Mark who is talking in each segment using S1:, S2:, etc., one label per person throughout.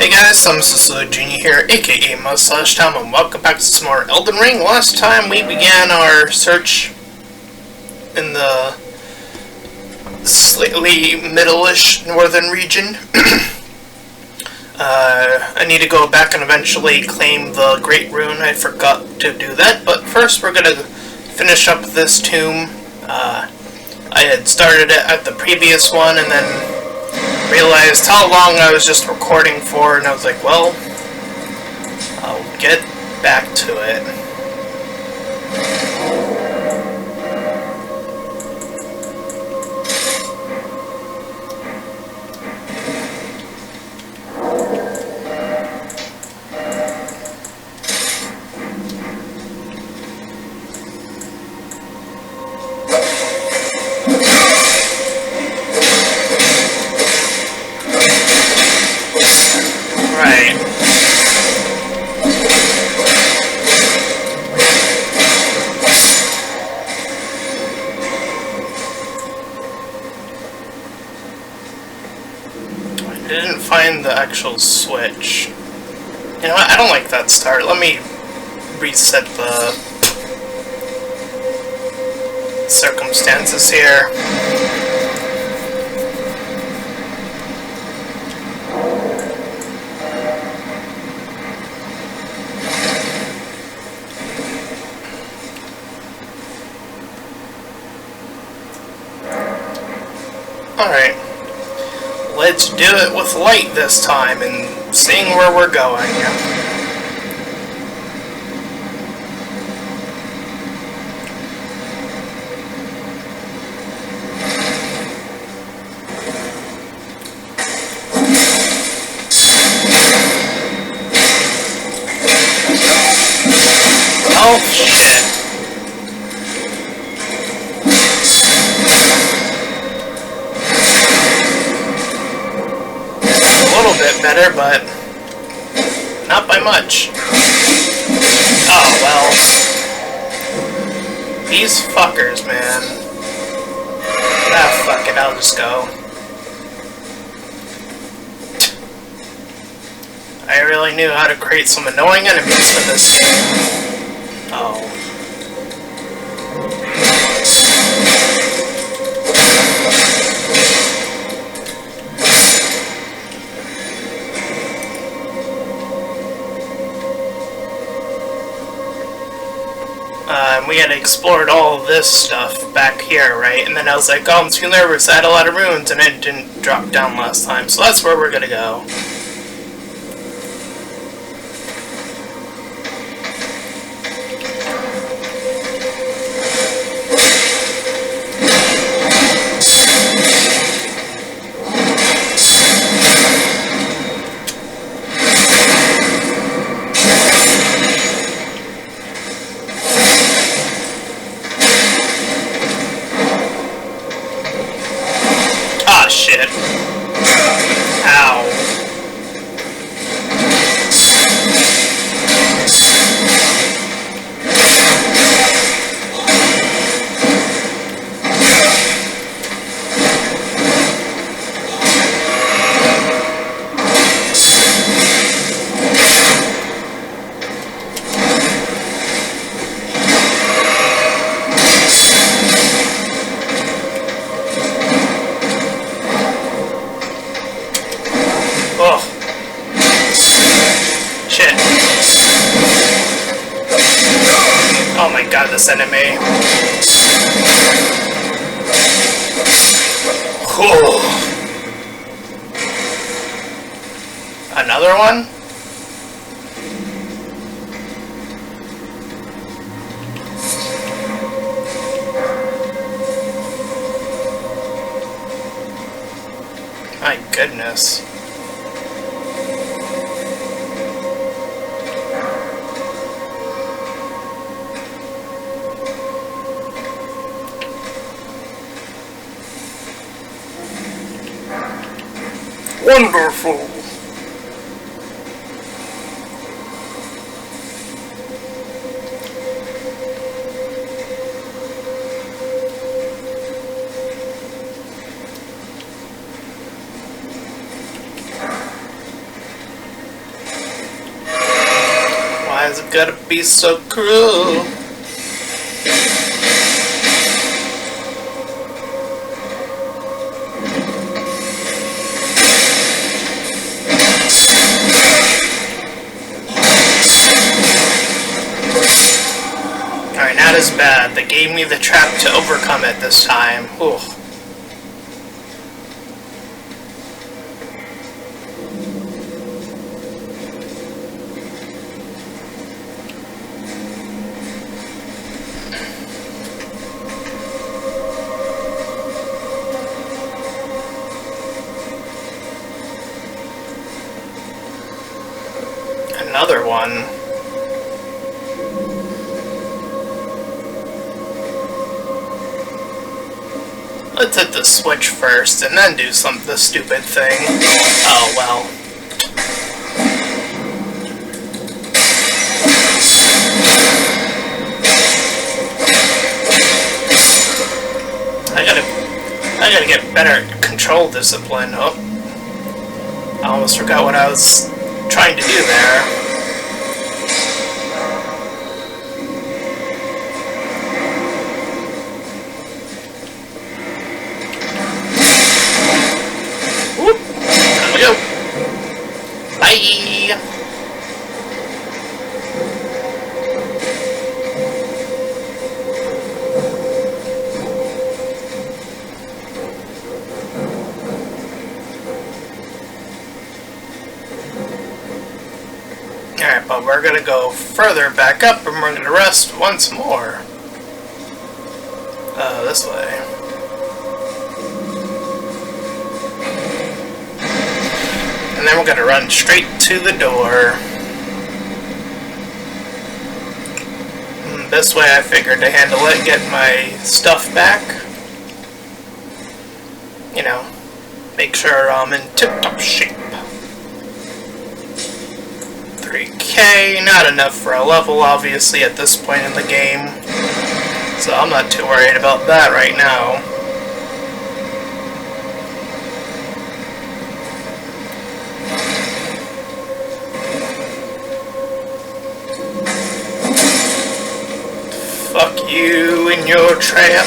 S1: Hey guys, I'm Genie here, aka Mustached, and welcome back to some more Elden Ring. Last time we began our search in the slightly middle-ish northern region. I need to go back and eventually claim the Great Rune. I forgot to do that, but first we're gonna finish up this tomb. I had started it at the previous one and then realized how long I was just recording for, and I was like, well, I'll get back to it. Didn't find the actual switch. You know what? I don't like that start. Let me reset the circumstances here. Alright. Let's do it with light this time and seeing where we're going. Oh shit. Better, but not by much. Oh, well. These fuckers, man. Ah, fuck it, I'll just go. I really knew how to create some annoying enemies for this game. Oh. We had explored all of this stuff back here, right? And then I was like, oh, I'm too nervous, I had a lot of runes, and it didn't drop down last time. So that's where we're gonna go. Shit. Ow. Oh my god, this enemy. Whew. Another one? My goodness. Wonderful. Why's it gotta be so cruel? Alright, not as bad. They gave me the trap to overcome it this time. Ooh. Another one. Let's hit the switch first and then do the stupid thing. Oh well. I gotta get better control discipline. Oh. I almost forgot what I was trying to do there. Whoop! Time to go. Bye! Alright, but we're gonna go further back up and we're gonna rest once more. This way. And then we're gonna run straight to the door. This way I figured to handle it, get my stuff back. You know, make sure I'm in tip-top shape. 3K, not enough for a level, obviously, at this point in the game. So I'm not too worried about that right now. Fuck you and your trap.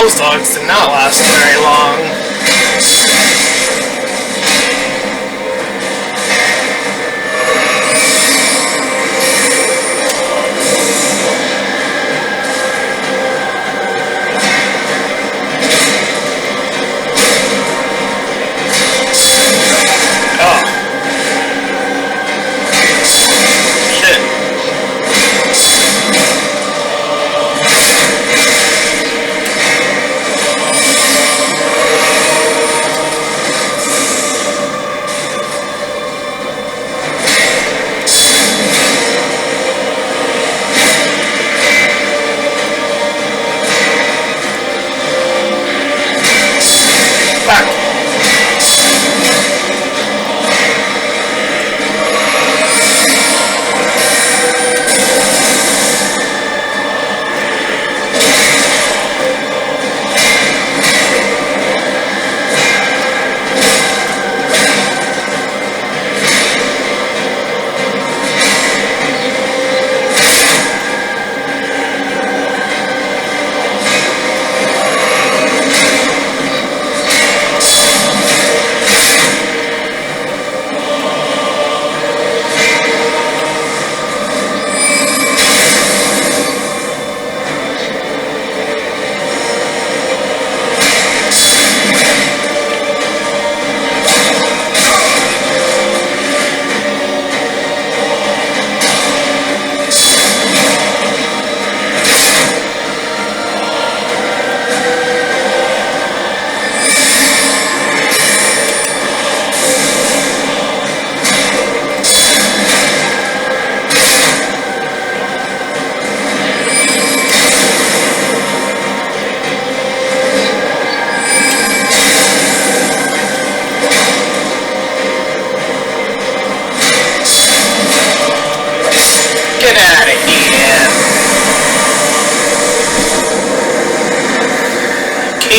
S1: Those dogs did not last very long.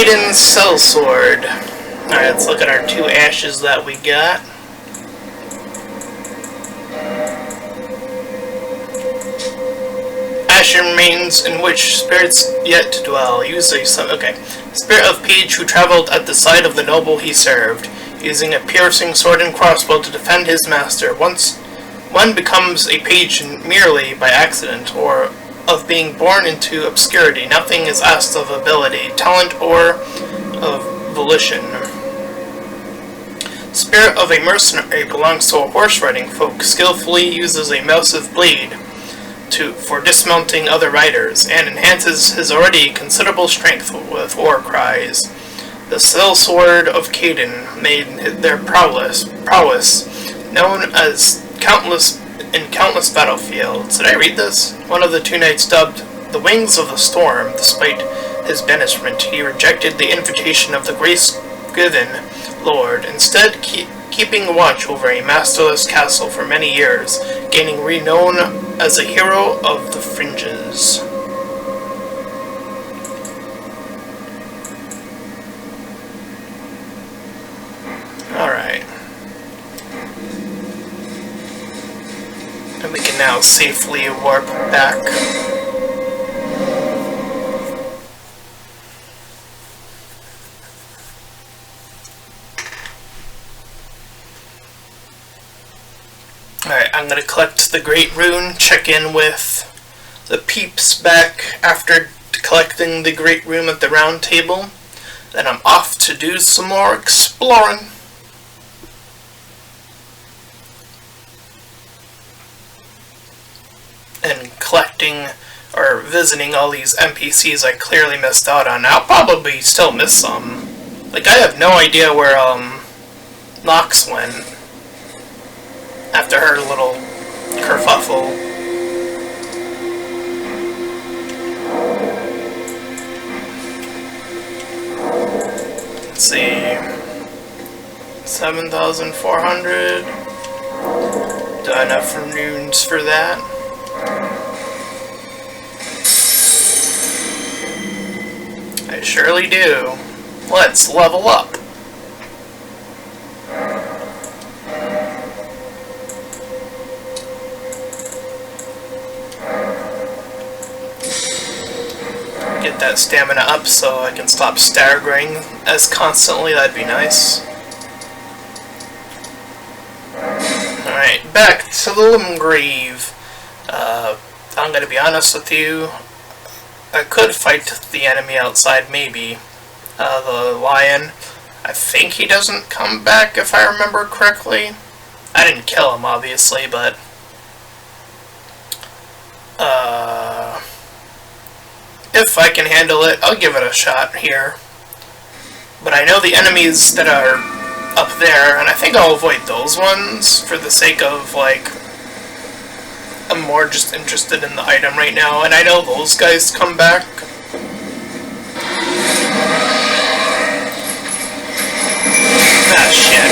S1: Kaiden's Sellsword. Alright, let's look at our 2 ashes that we got. Ashen remains in which spirits yet to dwell. Use a spirit of page who traveled at the side of the noble he served, using a piercing sword and crossbow to defend his master. Once one becomes a page merely by accident, or of being born into obscurity. Nothing is asked of ability, talent, or of volition. Spirit of a mercenary belongs to a horse-riding folk, skillfully uses a massive blade for dismounting other riders, and enhances his already considerable strength with war cries. The Sellsword of Kaiden made their prowess known as countless battlefields. Did I read this? One of the 2 knights dubbed the Wings of the Storm. Despite his banishment, he rejected the invitation of the grace-given Lord, instead keeping watch over a masterless castle for many years, gaining renown as a hero of the fringes. Alright. And we can now safely warp back. Alright, I'm gonna collect the Great Rune, check in with the peeps back after collecting the Great Rune at the round table. Then I'm off to do some more exploring. And collecting or visiting all these NPCs I clearly missed out on. I'll probably still miss some. Like, I have no idea where Nox went after her little kerfuffle. Let's see, 7,400. Do I have enough runes for that? I surely do. Let's level up. Get that stamina up so I can stop staggering as constantly. That'd be nice. Alright, back to the Limgrave. I'm gonna be honest with you. I could fight the enemy outside, maybe. The lion. I think he doesn't come back, if I remember correctly. I didn't kill him, obviously, but... if I can handle it, I'll give it a shot here. But I know the enemies that are up there, and I think I'll avoid those ones for the sake of, like... I'm more just interested in the item right now, and I know those guys come back. Ah, shit.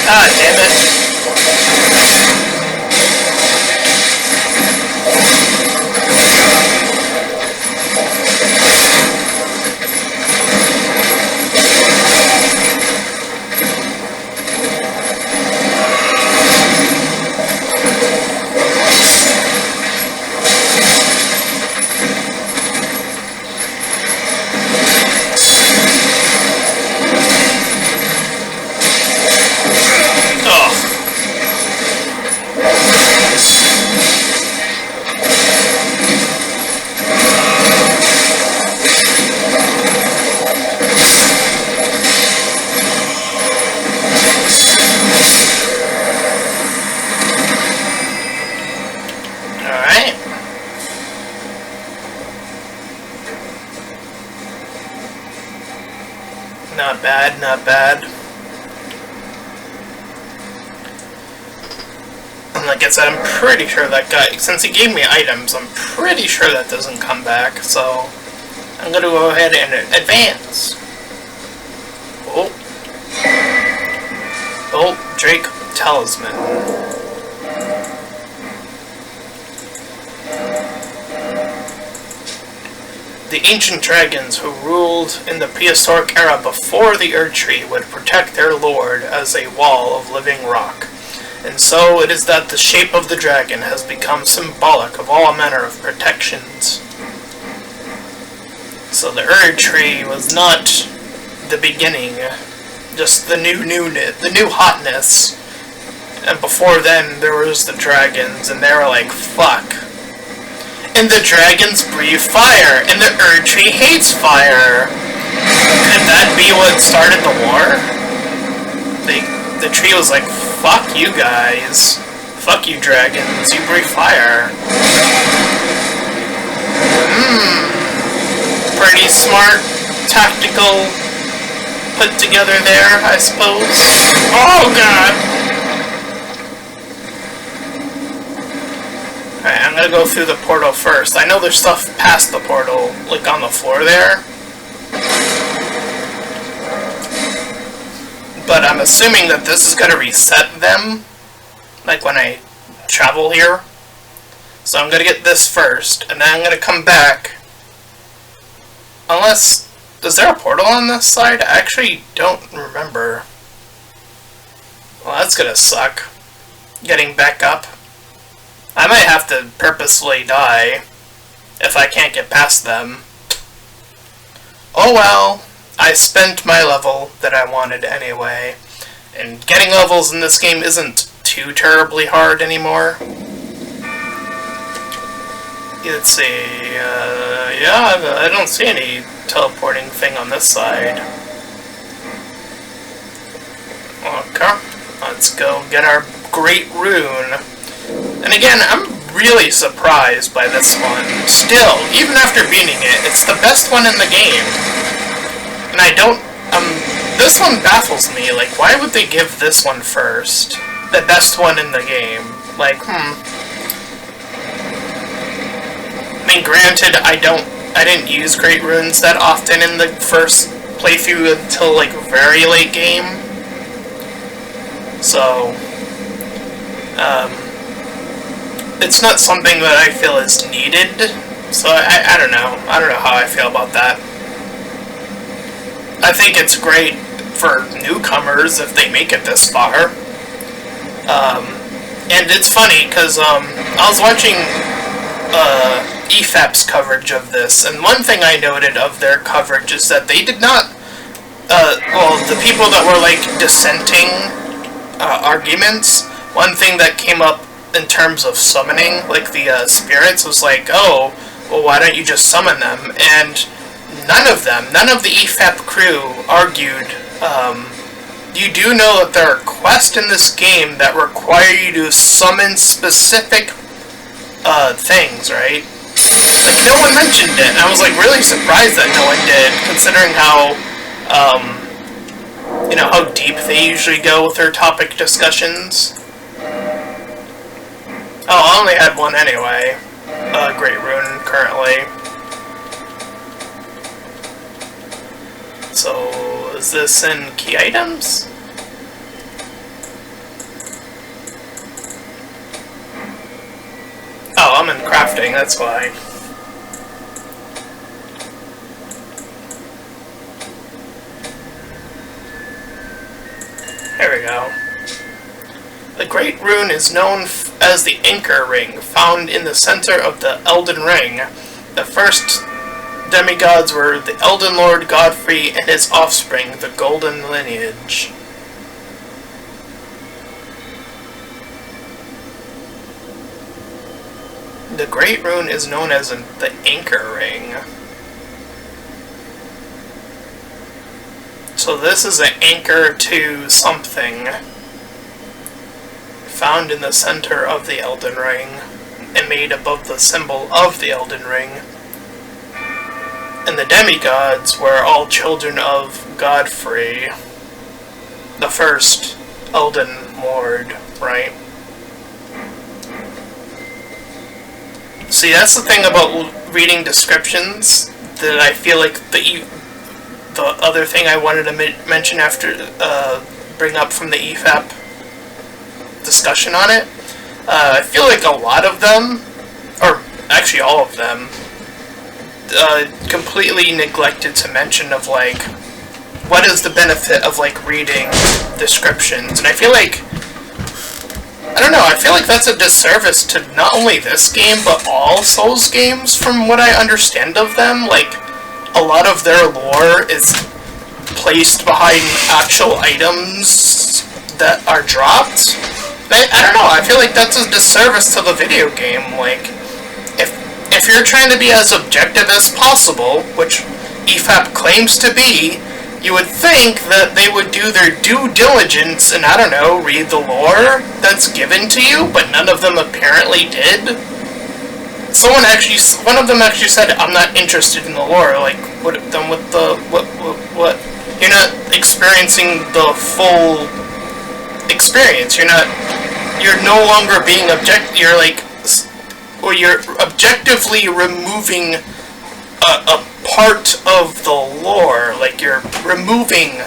S1: Ah, damn it. Not bad, not bad. And like I said, I'm pretty sure that guy, since he gave me items, I'm pretty sure that doesn't come back, so... I I'm gonna go ahead and advance. Oh. Oh, Drake Talisman. The ancient dragons who ruled in the prehistoric era before the Erdtree would protect their lord as a wall of living rock. And so it is that the shape of the dragon has become symbolic of all manner of protections. So the Erdtree was not the beginning, just the new hotness. And before then, there was the dragons, and they were like, fuck. And the dragons breathe fire, and the Erdtree hates fire. Could that be what started the war? The tree was like, fuck you guys. Fuck you dragons, you breathe fire. Pretty smart, tactical, put together there, I suppose. Oh god! Alright, I'm gonna go through the portal first. I know there's stuff past the portal, like on the floor there. But I'm assuming that this is gonna reset them, like when I travel here. So I'm gonna get this first, and then I'm gonna come back. Unless, is there a portal on this side? I actually don't remember. Well, that's gonna suck. Getting back up. I might have to purposely die if I can't get past them. Oh well, I spent my level that I wanted anyway. And getting levels in this game isn't too terribly hard anymore. Let's see, yeah, I don't see any teleporting thing on this side. Okay, let's go get our Great Rune. And again, I'm really surprised by this one. Still, even after beating it, it's the best one in the game. And I don't, this one baffles me, like, why would they give this one first? The best one in the game. Like, I mean, granted, I didn't use Great Runes that often in the first playthrough until, like, very late game. So, it's not something that I feel is needed. So, I don't know. I don't know how I feel about that. I think it's great for newcomers if they make it this far. And it's funny, because, I was watching, EFAP's coverage of this, and one thing I noted of their coverage is that they did not, well, the people that were, like, dissenting, arguments, one thing that came up in terms of summoning, like, the, spirits was like, oh, well, why don't you just summon them? And none of the EFAP crew argued, you do know that there are quests in this game that require you to summon specific, things, right? Like, no one mentioned it, and I was, like, really surprised that no one did, considering how, you know, how deep they usually go with their topic discussions. Oh, I only had one anyway. Great Rune, currently. So, is this in key items? Oh, I'm in crafting, that's why. There we go. The Great Rune is known as the Anchor Ring, found in the center of the Elden Ring. The first demigods were the Elden Lord Godfrey and his offspring, the Golden Lineage. The Great Rune is known as the Anchor Ring. So this is an anchor to something found in the center of the Elden Ring and made above the symbol of the Elden Ring. And the demigods were all children of Godfrey, the first Elden Lord, right? See, that's the thing about reading descriptions. that I feel like the other thing I wanted to mention after bring up from the EFAP discussion on it, I feel like a lot of them, or actually all of them, completely neglected to mention of like what is the benefit of like reading descriptions. And I feel like, I don't know, I feel like that's a disservice to not only this game but all Souls games from what I understand of them. Like, a lot of their lore is placed behind actual items that are dropped. I don't know, I feel like that's a disservice to the video game. Like, if you're trying to be as objective as possible, which EFAP claims to be, you would think that they would do their due diligence and, I don't know, read the lore that's given to you, but none of them apparently did. One of them actually said, I'm not interested in the lore. Like, what? You're not experiencing the full experience. You're no longer being you're objectively removing a part of the lore. Like, you're removing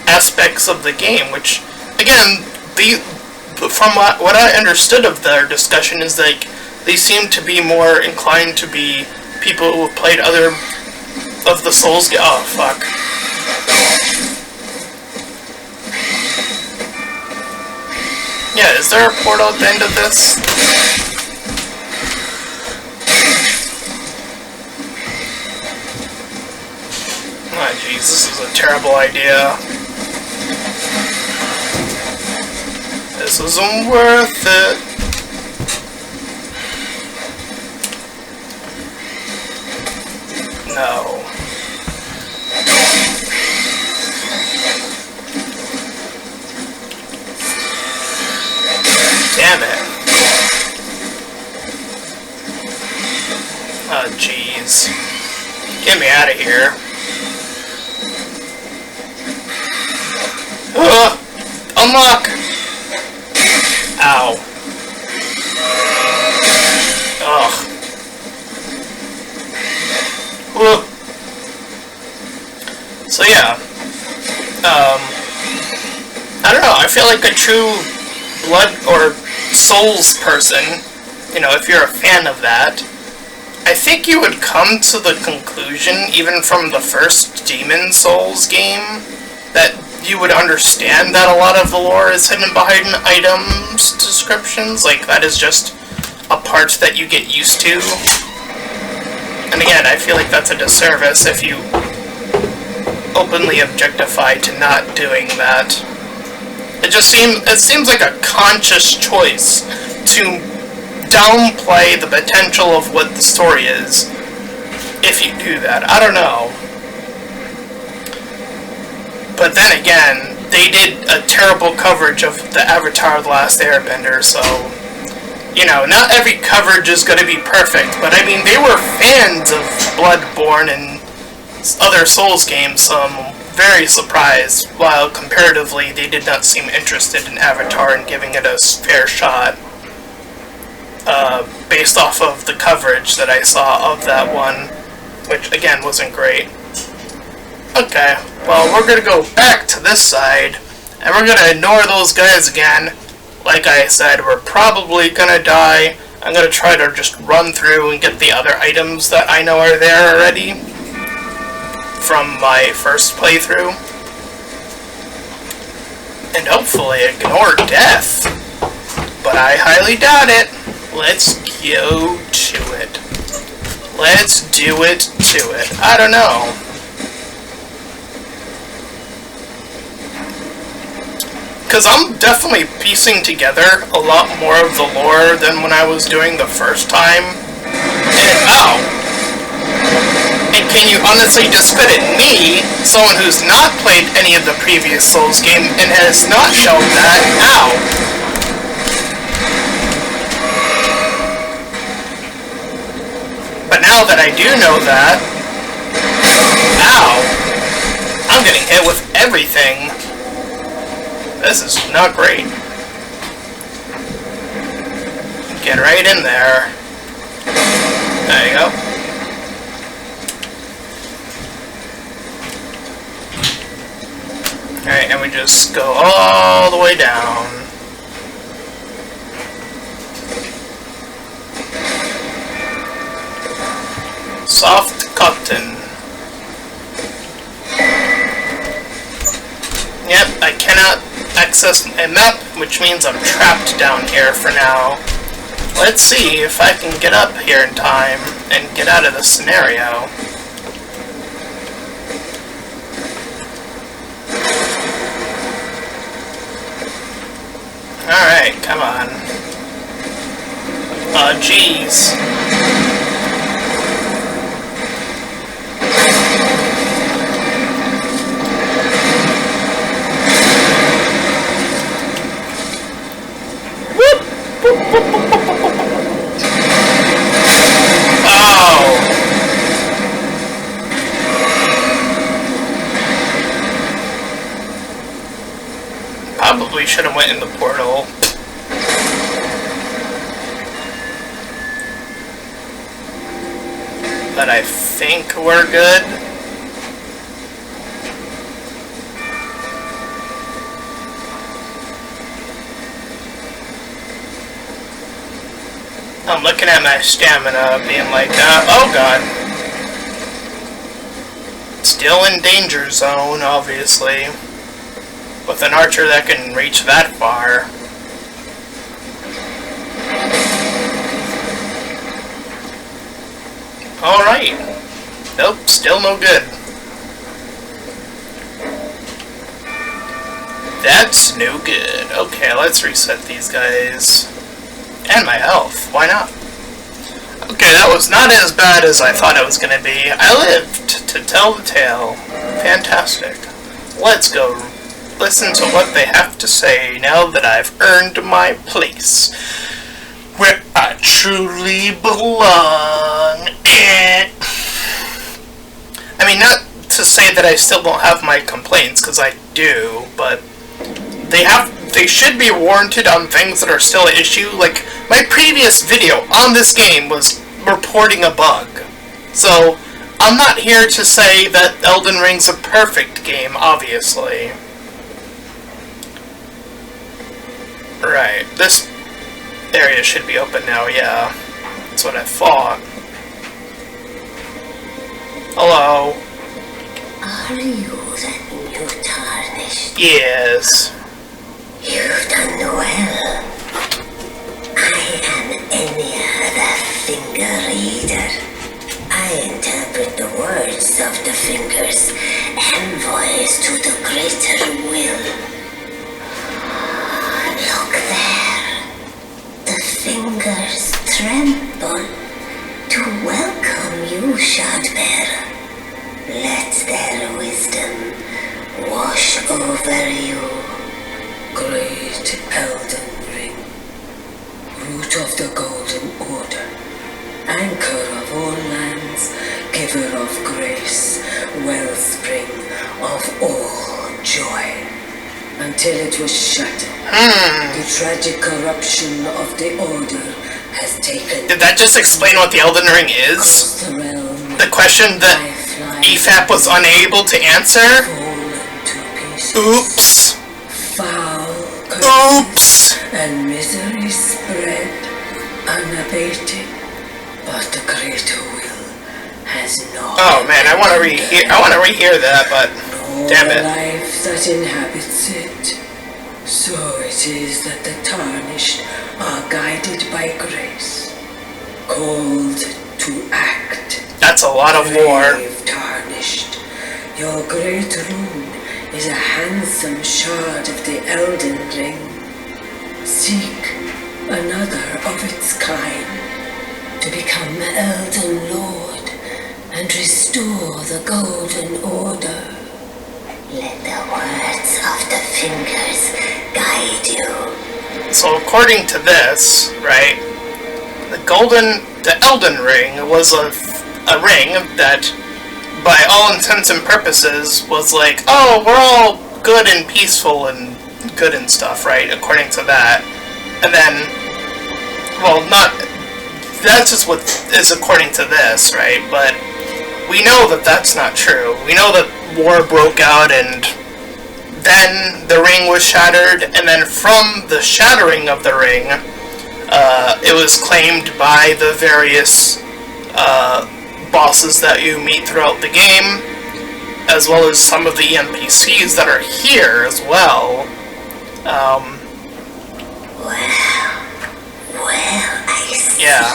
S1: aspects of the game, which, again, from what I understood of their discussion is like, they seem to be more inclined to be people who have played other of the Souls games. Oh, fuck. Yeah, is there a portal at the end of this? Oh, jeez, this is a terrible idea. This isn't worth it. No. Damn it. Oh, jeez. Get me out of here. Unlock! Ow. Ugh. So yeah. I don't know, I feel like a true Blood or Souls person, you know, if you're a fan of that, I think you would come to the conclusion, even from the first Demon Souls game, that you would understand that a lot of the lore is hidden behind items descriptions. Like, that is just a part that you get used to. And again, I feel like that's a disservice if you openly objectify to not doing that. It seems like a conscious choice to downplay the potential of what the story is if you do that. I don't know. But then again, they did a terrible coverage of the Avatar: The Last Airbender, so, you know, not every coverage is going to be perfect, but I mean, they were fans of Bloodborne and other Souls games, so I'm very surprised, while comparatively they did not seem interested in Avatar and giving it a fair shot, based off of the coverage that I saw of that one, which, again, wasn't great. Okay, well, we're gonna go back to this side, and we're gonna ignore those guys again. Like I said, we're probably gonna die. I'm gonna try to just run through and get the other items that I know are there already from my first playthrough. And hopefully ignore death. But I highly doubt it. Let's go to it. Let's do it to it. I don't know. Because I'm definitely piecing together a lot more of the lore than when I was doing the first time. And, ow! And can you honestly discredit me, someone who's not played any of the previous Souls game and has not shown that? Ow! But now that I do know that, ow! I'm getting hit with everything. This is not great. Get right in there. There you go. Alright, and we just go all the way down. Soft cotton. Yep, I cannot access my map, which means I'm trapped down here for now. Let's see if I can get up here in time and get out of the scenario. Alright, come on. Oh, jeez. Probably should have went in the portal. But I think we're good. I'm looking at my stamina, being like, oh god. Still in danger zone, obviously. With an archer that can reach that far. Alright. Nope, still no good. That's no good. Okay, let's reset these guys. And my health, why not? Okay, that was not as bad as I thought it was gonna be. I lived to tell the tale. Fantastic. Let's go listen to what they have to say now that I've earned my place where I truly belong. I mean, not to say that I still don't have my complaints, because I do, but they should be warranted on things that are still an issue. Like, my previous video on this game was reporting a bug. So, I'm not here to say that Elden Ring's a perfect game, obviously. Right, this area should be open now, yeah. That's what I thought. Hello.
S2: Are you the new Tarnished?
S1: Yes.
S2: You've done well. I am Enya, the Finger Reader. I interpret the words of the fingers, envoys to the greater will. Look there. The fingers tremble to welcome you, Shardbearer. Let their wisdom wash over you.
S3: Great Elden Ring, root of the Golden Order, anchor of all lands, giver of grace, wellspring of all joy. Until it was shattered, the tragic corruption of the Order has taken...
S1: Did that just explain what the Elden Ring is? The question that EFAP was unable to answer? Oops.
S3: Foul
S1: Oops.
S3: and misery spread unabated, but the greater will has not.
S1: Oh man, I want to rehear that, but damn it.
S3: Life that inhabits it. So it is that the Tarnished are guided by grace, called to act.
S1: That's a lot of war.
S3: Brave Tarnished, your great rune is a handsome shard of the Elden Ring. Seek another of its kind to become Elden Lord and restore the Golden Order.
S2: Let the words of the fingers guide you.
S1: So according to this, right, the Elden Ring was a ring that, by all intents and purposes, was like, oh, we're all good and peaceful and good and stuff, right, according to that. And then, well, that's just what is according to this, right, but we know that that's not true. We know that war broke out and then the ring was shattered, and then from the shattering of the ring, it was claimed by the various bosses that you meet throughout the game, as well as some of the NPCs that are here as well.
S2: Well, I see.
S1: Yeah.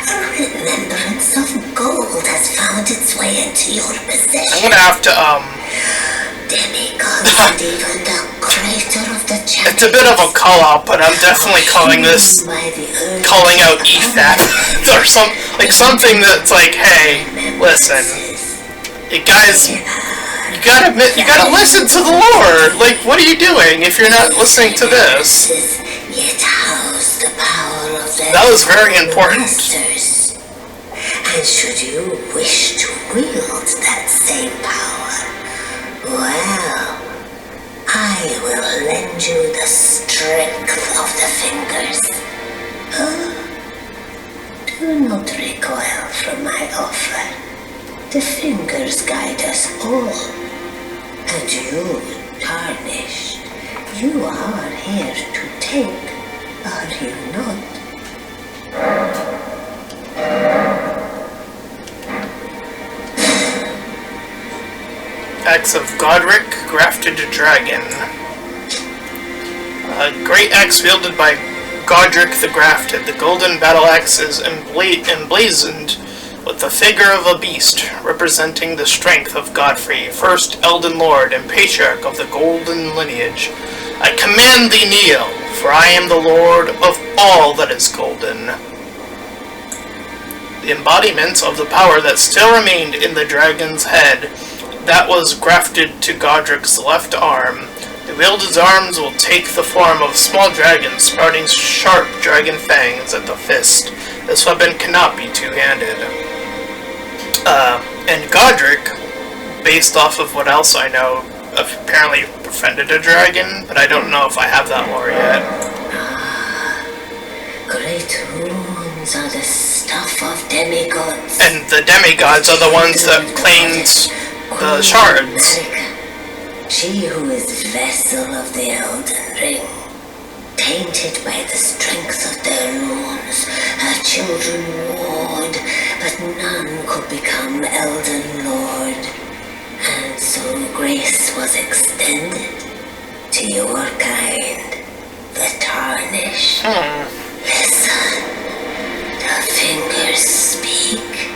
S2: A remembrance of gold has found its way into your possession.
S1: I'm gonna have to,
S2: Demigods and even the creator of the champions.
S1: It's a bit of a call-out, but I'm definitely calling this, calling out EFAP, or something that's like, hey, listen, you guys, you gotta listen to the Lord. Like, what are you doing if you're not listening to this?
S2: Yet house the power of their
S1: That was very important.
S2: masters. And should you wish to wield that same power, well, I will lend you the strength of the fingers. Do not recoil from my offer. The fingers guide us all. And you, Tarnished, you are here to take, are you not?
S1: Axe of Godric, grafted dragon. A great axe wielded by Godric the Grafted. The golden battle axe is emblazoned with the figure of a beast, representing the strength of Godfrey, first Elden Lord and patriarch of the golden lineage. I command thee kneel, for I am the Lord of all that is golden. The embodiment of the power that still remained in the dragon's head, that was grafted to Godric's left arm. The wielded arms will take the form of small dragons, sprouting sharp dragon fangs at the fist. This weapon cannot be two-handed. And Godric, based off of what else I know, apparently befriended a dragon, but I don't know if I have that lore yet.
S2: Great runes are the stuff of demigods.
S1: And the demigods are the ones that claimed the shards.
S2: She who is vessel of the Elden Ring, tainted by the strength of their runes, her children warred, but none could become Elden Lord. And so grace was extended to your kind, the Tarnished. Listen, the fingers speak.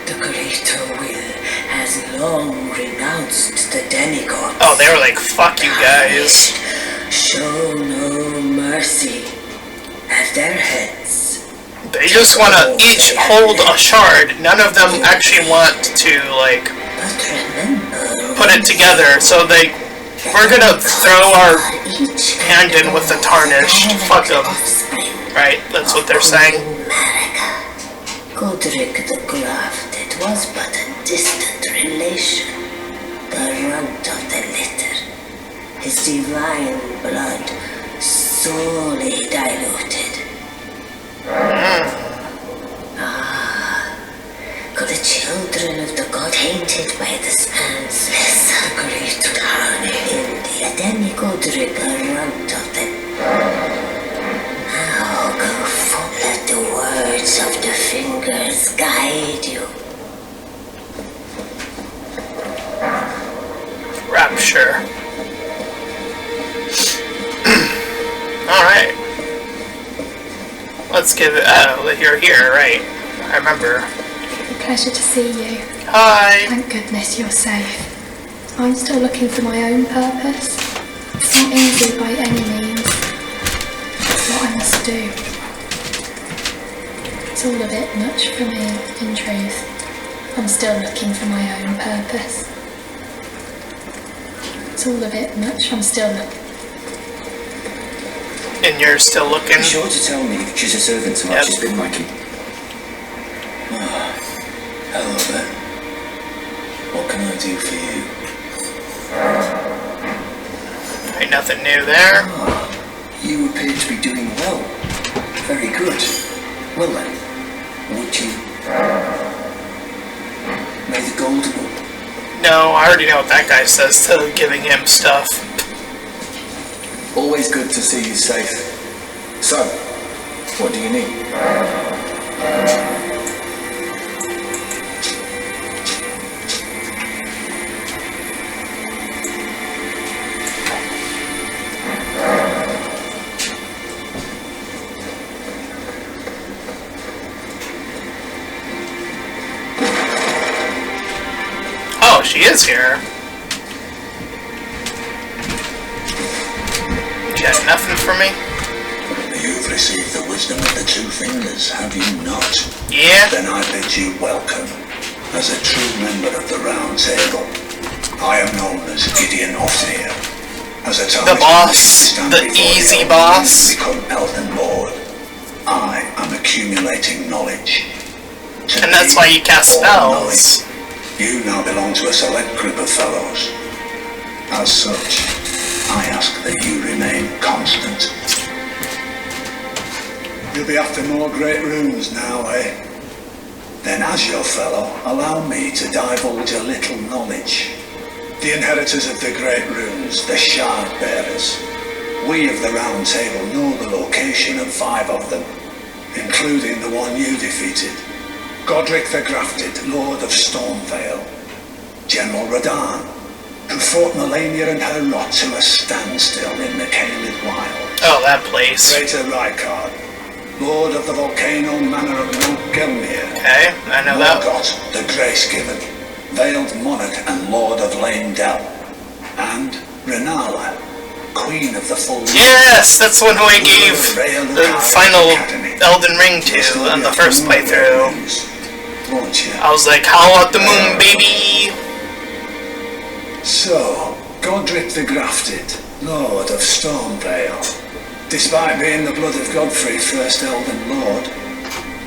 S3: The greater will has long renounced the demigods.
S1: Oh, they were like, fuck you guys.
S3: Show no mercy at their heads.
S1: They just want to each hold a shard. None of them actually want to, like,
S2: But remember,
S1: put it together. So we're gonna throw our hand in with the Tarnished. Fuck them. Right? That's what they're saying.
S2: Godric the Grafted was but a distant relation, the runt of the litter. His divine blood sorely diluted. The children of the god tainted by the spans. Listen, great Tarnished, India, demi-Godric, a runt of the... Now go forth, let the words of the fingers guide you.
S1: Rapture. Alright. Let's give it... you're here, right? I remember.
S4: Pleasure to see you.
S1: Hi!
S4: Thank goodness you're safe. I'm still looking for my own purpose. It's not easy by any means. It's what I must do. It's all a bit much for me, in truth. I'm still looking for my own purpose. It's all a bit much, I'm still looking.
S1: And you're still looking?
S5: Be sure to tell me if she's a servant so much has been my keep.
S6: Hello there. What can I do for you?
S1: Ain't nothing new there.
S6: You appear to be doing well. Very good. Well then, would you... May the golden one
S1: No, I already know what that guy says to giving him stuff.
S6: Always good to see you safe. So, what do you need?
S1: Oh, she is here. You got nothing for me?
S7: You've received the wisdom of the two fingers, have you not?
S1: Yeah.
S7: Then I bid you welcome, as a true member of the Round Table. I am known as Gideon Othniel. As a
S1: The boss, the easy boss.
S7: Become Elden Lord. I am accumulating knowledge.
S1: And that's why you cast spells.
S7: You now belong to a select group of fellows. As such, I ask that you remain constant. You'll be after more great runes now, eh? Then as your fellow, allow me to divulge a little knowledge. The inheritors of the great runes, the Shard Bearers. We of the Round Table know the location of 5 of them, including the one you defeated. Godric the Grafted, Lord of Stormvale. General Radahn, who fought Melania and her rot to a standstill in the Caelid Wild.
S1: Oh, that place.
S7: Greater Rykard, Lord of the Volcano Manor of Mount Gelmir.
S1: Okay, I know that.
S7: Morgoth, the Grace-Given, Veiled Monarch and Lord of Lane-Dell. And Renala, Queen of the Full Moon.
S1: Yes, that's the one who I gave the final Elden Ring to in the first playthrough. I was like, howl at the moon, baby!
S7: So, Godric the Grafted, Lord of Stormvale. Despite being the blood of Godfrey, first Elden Lord,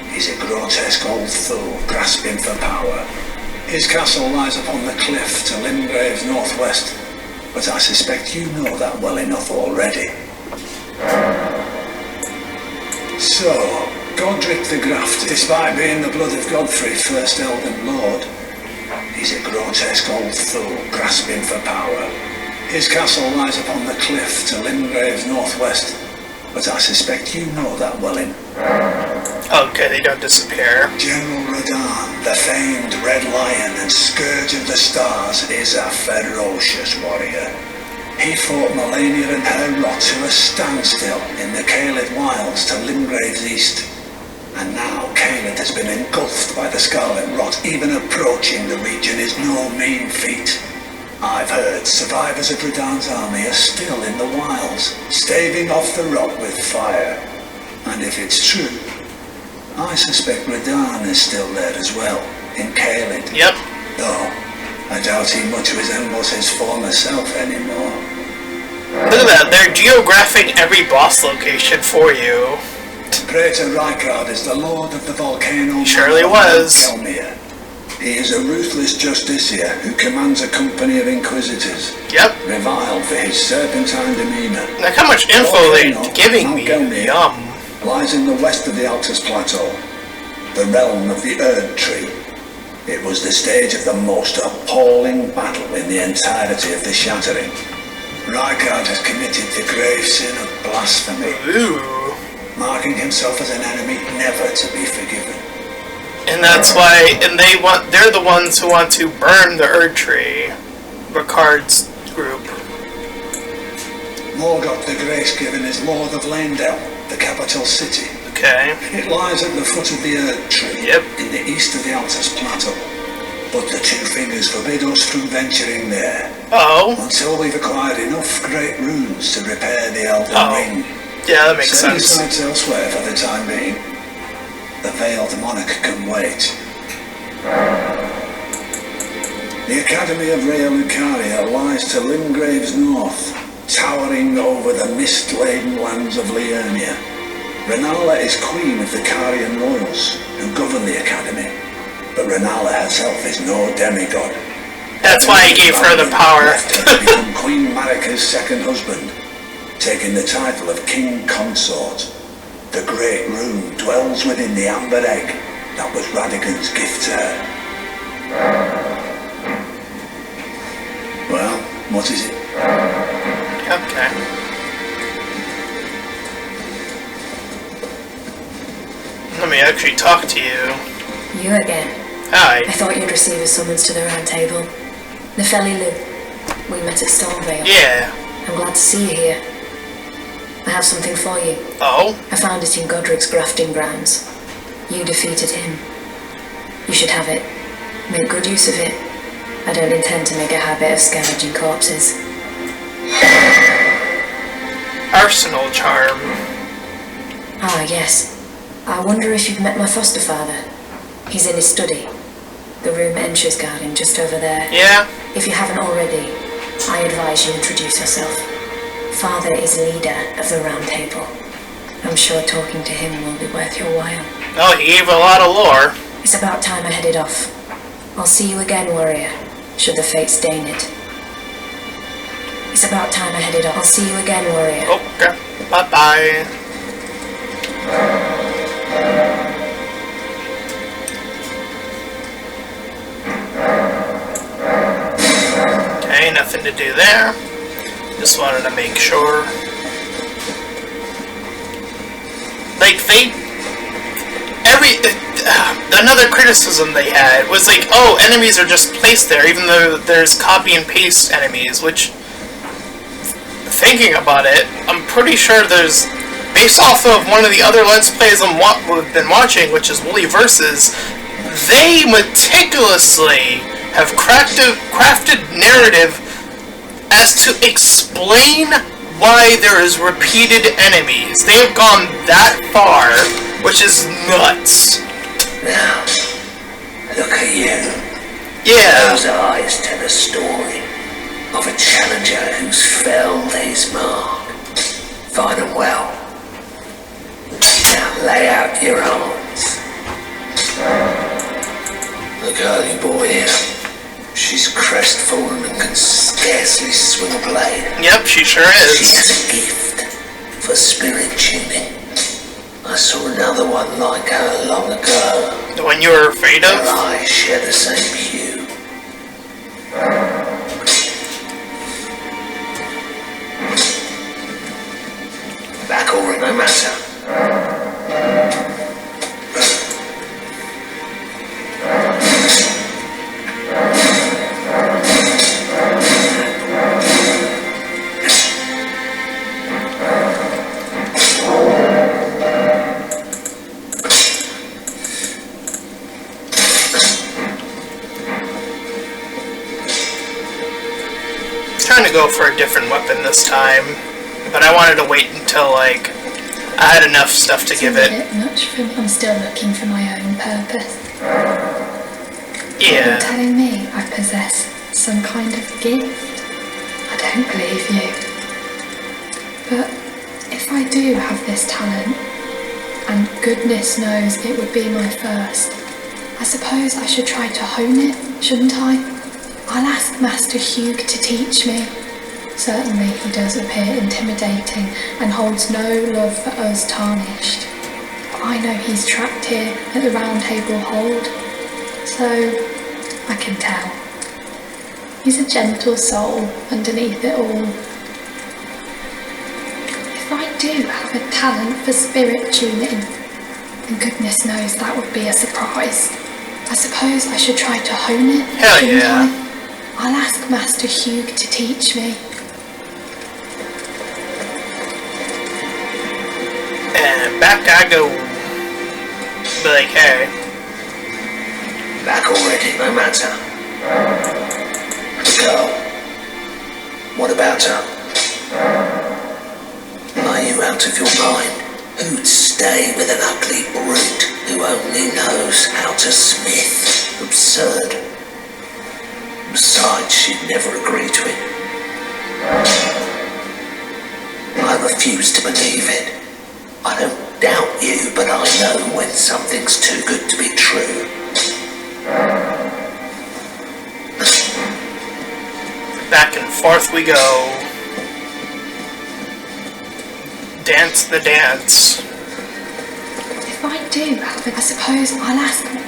S7: he's a grotesque old fool grasping for power. His castle lies upon the cliff to Limgrave's northwest, but I suspect you know that well enough already. So, Godric the Grafted, despite being the blood of Godfrey, first Elden Lord, he's a grotesque old fool grasping for power. His castle lies upon the cliff to Limgrave's northwest, but I suspect you know that well enough.
S1: Okay, they don't disappear.
S7: General Radahn, the famed Red Lion and Scourge of the Stars, is a ferocious warrior. He fought Melania and her rot to a standstill in the Caelid Wilds to Limgrave's east. And now Caelid has been engulfed by the Scarlet Rot. Even approaching the region is no mean feat. I've heard survivors of Radahn's army are still in the wilds, staving off the rot with fire. And if it's true, I suspect Radahn is still there as well, in Caelid.
S1: Yep.
S7: Though, I doubt he much resembles his former self anymore.
S1: Look at that, they're geographing every boss location for you.
S7: Greater Rykard is the Lord of the Volcano.
S1: He surely was.
S7: Gelmir. He is a ruthless justiciar who commands a company of inquisitors.
S1: Yep.
S7: Reviled for his serpentine demeanor.
S1: Look how much info they're giving me.
S7: Gelmir
S1: Yum.
S7: lies in the west of the Altus Plateau, the realm of the Erd Tree. It was the stage of the most appalling battle in the entirety of the Shattering. Rykard has committed the grave sin of blasphemy,
S1: Ooh.
S7: marking himself as an enemy never to be forgiven.
S1: And that's why, and they're the ones who want to burn the Erd Tree. Ricard's group.
S7: Morgoth the Grace-Given is Lord of Lane-Dell, the capital city.
S1: Okay.
S7: It lies at the foot of the Erd Tree,
S1: Yep.
S7: in the east of the Altus Plateau. But the two fingers forbid us from venturing there,
S1: Oh.
S7: until we've acquired enough great runes to repair the Elden Ring.
S1: Yeah, that makes
S7: Set your
S1: sense.
S7: sights elsewhere for the time being. The Veiled Monarch can wait. The Academy of Rea Lucaria lies to Limgrave's north, towering over the mist-laden lands of Liurnia. Renala is queen of the Carian royals, who govern the Academy, but Renala herself is no demigod.
S1: That's why I gave her the power.
S7: Left her to become Queen Marika's second husband, taking the title of King Consort. The Great Rune dwells within the amber egg that was Radigan's gift to her. What is it?
S1: Okay. Let me actually talk to you.
S8: You again.
S1: Hi.
S8: I thought you'd receive a summons to the round table. Nefeli Lou. We met at Stormvale.
S1: Yeah.
S8: I'm glad to see you here. I have something for you.
S1: Oh?
S8: I found it in Godric's grafting grounds. You defeated him. You should have it. Make good use of it. I don't intend to make a habit of scavenging corpses.
S1: Arsenal charm.
S8: Ah, yes. I wonder if you've met my foster father. He's in his study. The room Entra's guarding just over there.
S1: Yeah?
S8: If you haven't already, I advise you introduce yourself. Father is leader of the Round Table. I'm sure talking to him will be worth your while.
S1: Oh, he gave a lot of lore.
S8: It's about time I headed off. I'll see you again, warrior, should the fates deign it. It's about time I headed off. I'll see you again, warrior.
S1: Okay. Bye-bye. Okay, nothing to do there. Just wanted to make sure. Like, another criticism they had was like, oh, enemies are just placed there, even though there's copy and paste enemies, which, thinking about it, I'm pretty sure there's, based off of one of the other Let's Plays we've been watching, which is Wooly Versus, they meticulously have crafted narrative as to explain why there is repeated enemies. They have gone that far, which is nuts.
S5: Now, look at you.
S1: Yeah.
S5: Those eyes tell a story of a challenger who's felled his mark. Find them well. Now lay out your arms. The girly boy here. She's crestfallen and can scarcely swing a blade.
S1: Yep, she sure
S5: She
S1: is.
S5: has a gift for spirit tuning. I saw another one like her long ago.
S1: The one you were afraid
S5: Their
S1: of?
S5: eyes share the same hue. Back or no matter.
S1: Trying to go for a different weapon this time, but I wanted to wait until, like, I had enough stuff to give it.
S4: A bit much for me. I'm still looking for my own purpose.
S1: Yeah.
S4: You're telling me I possess some kind of gift? I don't believe you. But if I do have this talent, and goodness knows it would be my first, I suppose I should try to hone it, shouldn't I? I'll ask Master Hugh to teach me. Certainly he does appear intimidating and holds no love for us tarnished. But I know he's trapped here at the Round Table Hold, so I can tell. He's a gentle soul underneath it all. If I do have a talent for spirit tuning, then goodness knows that would be a surprise. I suppose I should try to hone it,
S1: Hell
S4: shouldn't
S1: yeah.
S4: I? I'll ask Master Hugh to teach me.
S1: And back I go. Be like, hey.
S5: Back already, no matter. The girl. What about her? Are you out of your mind? Who'd stay with an ugly brute who only knows how to smith? Absurd. Besides, she'd never agree to it. I refuse to believe it. I don't doubt you, but I know when something's too good to be true.
S1: Back and forth we go. Dance the dance.
S4: If I do have it, I suppose I'll ask him.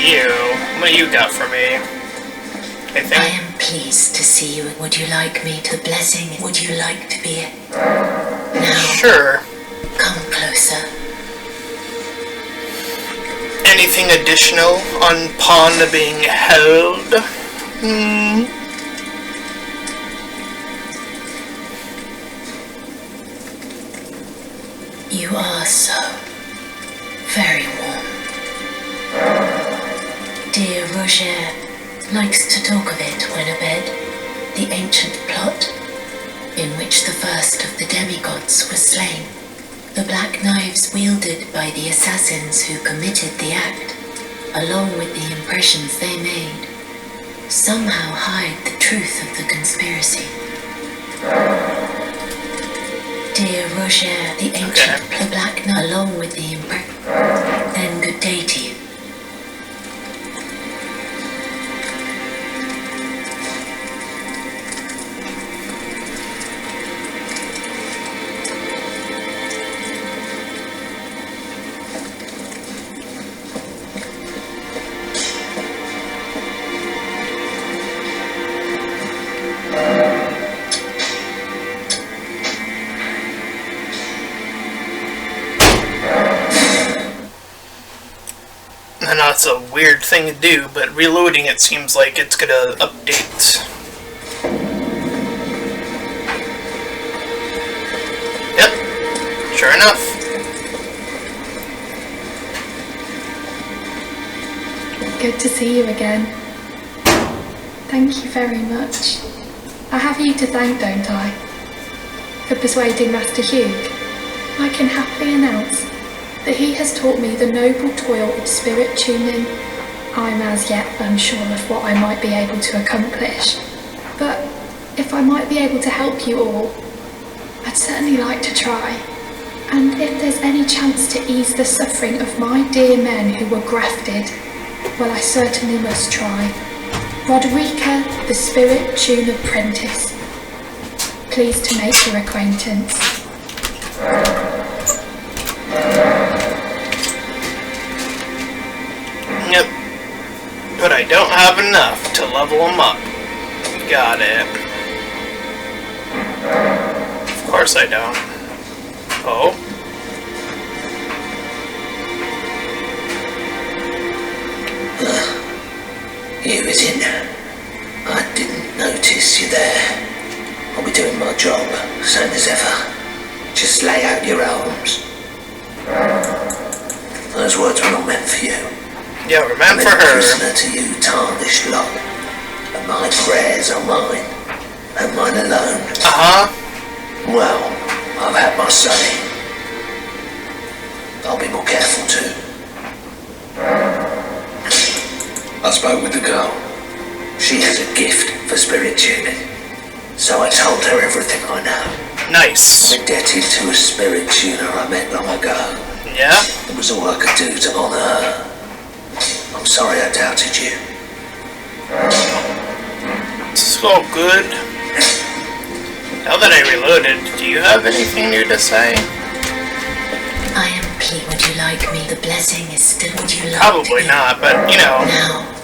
S1: you. What do you got for me?
S2: I am pleased to see you. Would you like me to blessing? Would you like to be it? Now,
S1: Sure.
S2: come closer.
S1: Anything additional on pawn being held?
S2: You are so very warm. Dear Roger likes to talk of it when abed, the ancient plot in which the first of the demigods was slain, the black knives wielded by the assassins who committed the act, along with the impressions they made, somehow hide the truth of the conspiracy. Dear Roger, the ancient the black knife, along with the then good day to you.
S1: I know it's a weird thing to do, but reloading it seems like it's gonna update. Yep, sure enough.
S4: Good to see you again. Thank you very much. I have you to thank, don't I? For persuading Master Hugh. I can happily announce that he has taught me the noble toil of spirit tuning. I'm as yet unsure of what I might be able to accomplish, but if I might be able to help you all, I'd certainly like to try. And if there's any chance to ease the suffering of my dear men who were grafted, well, I certainly must try. Roderica, the spirit tune apprentice. Pleased to make your acquaintance.
S1: Yep. But I don't have enough to level them up. Got it. Of course I don't. Oh.
S5: You was in. I didn't notice you there. I'll be doing my job, same as ever. Just lay out your arms. Those words were not meant for you.
S1: Yeah, we're meant
S5: I'm
S1: for
S5: a
S1: her.
S5: prisoner to you, tarnished lot. And my prayers are mine, and mine alone. Well, I've had my say. I'll be more careful too. I spoke with the girl. She has a gift for spirit tuning. So I told her everything I know.
S1: Nice.
S5: I'm indebted to a spirit tuner I met long ago.
S1: Yeah?
S5: It was all I could do to honour her. I'm sorry I doubted you.
S1: It's all good. Now that I reloaded, do you have anything new to say?
S2: I am pleased. Would you like me? The blessing is still. Would you like
S1: Probably
S2: to
S1: not, but you know.
S2: Now.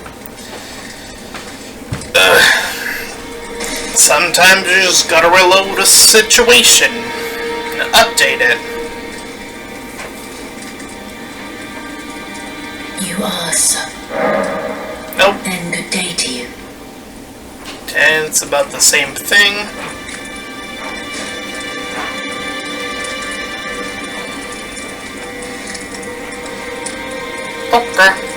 S1: Sometimes you just gotta reload a situation and update it.
S2: You are so.
S1: Nope.
S2: Then good day to you.
S1: And it's about the same thing. Okay.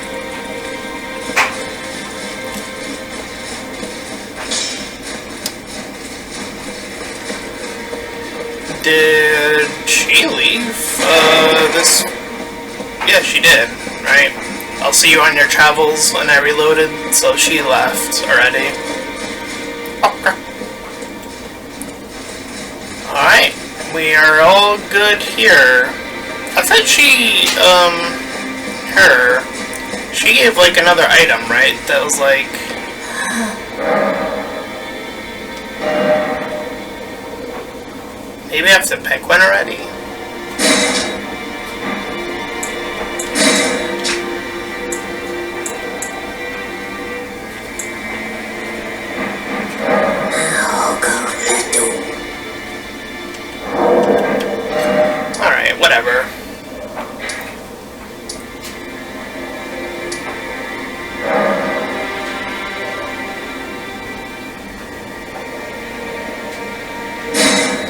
S1: Did she leave? This... Yeah, she did, right? I'll see you on your travels when I reloaded, so she left already. Okay. Alright, we are all good here. I thought she, she gave like another item, right? That was like... Maybe I have to pick one already?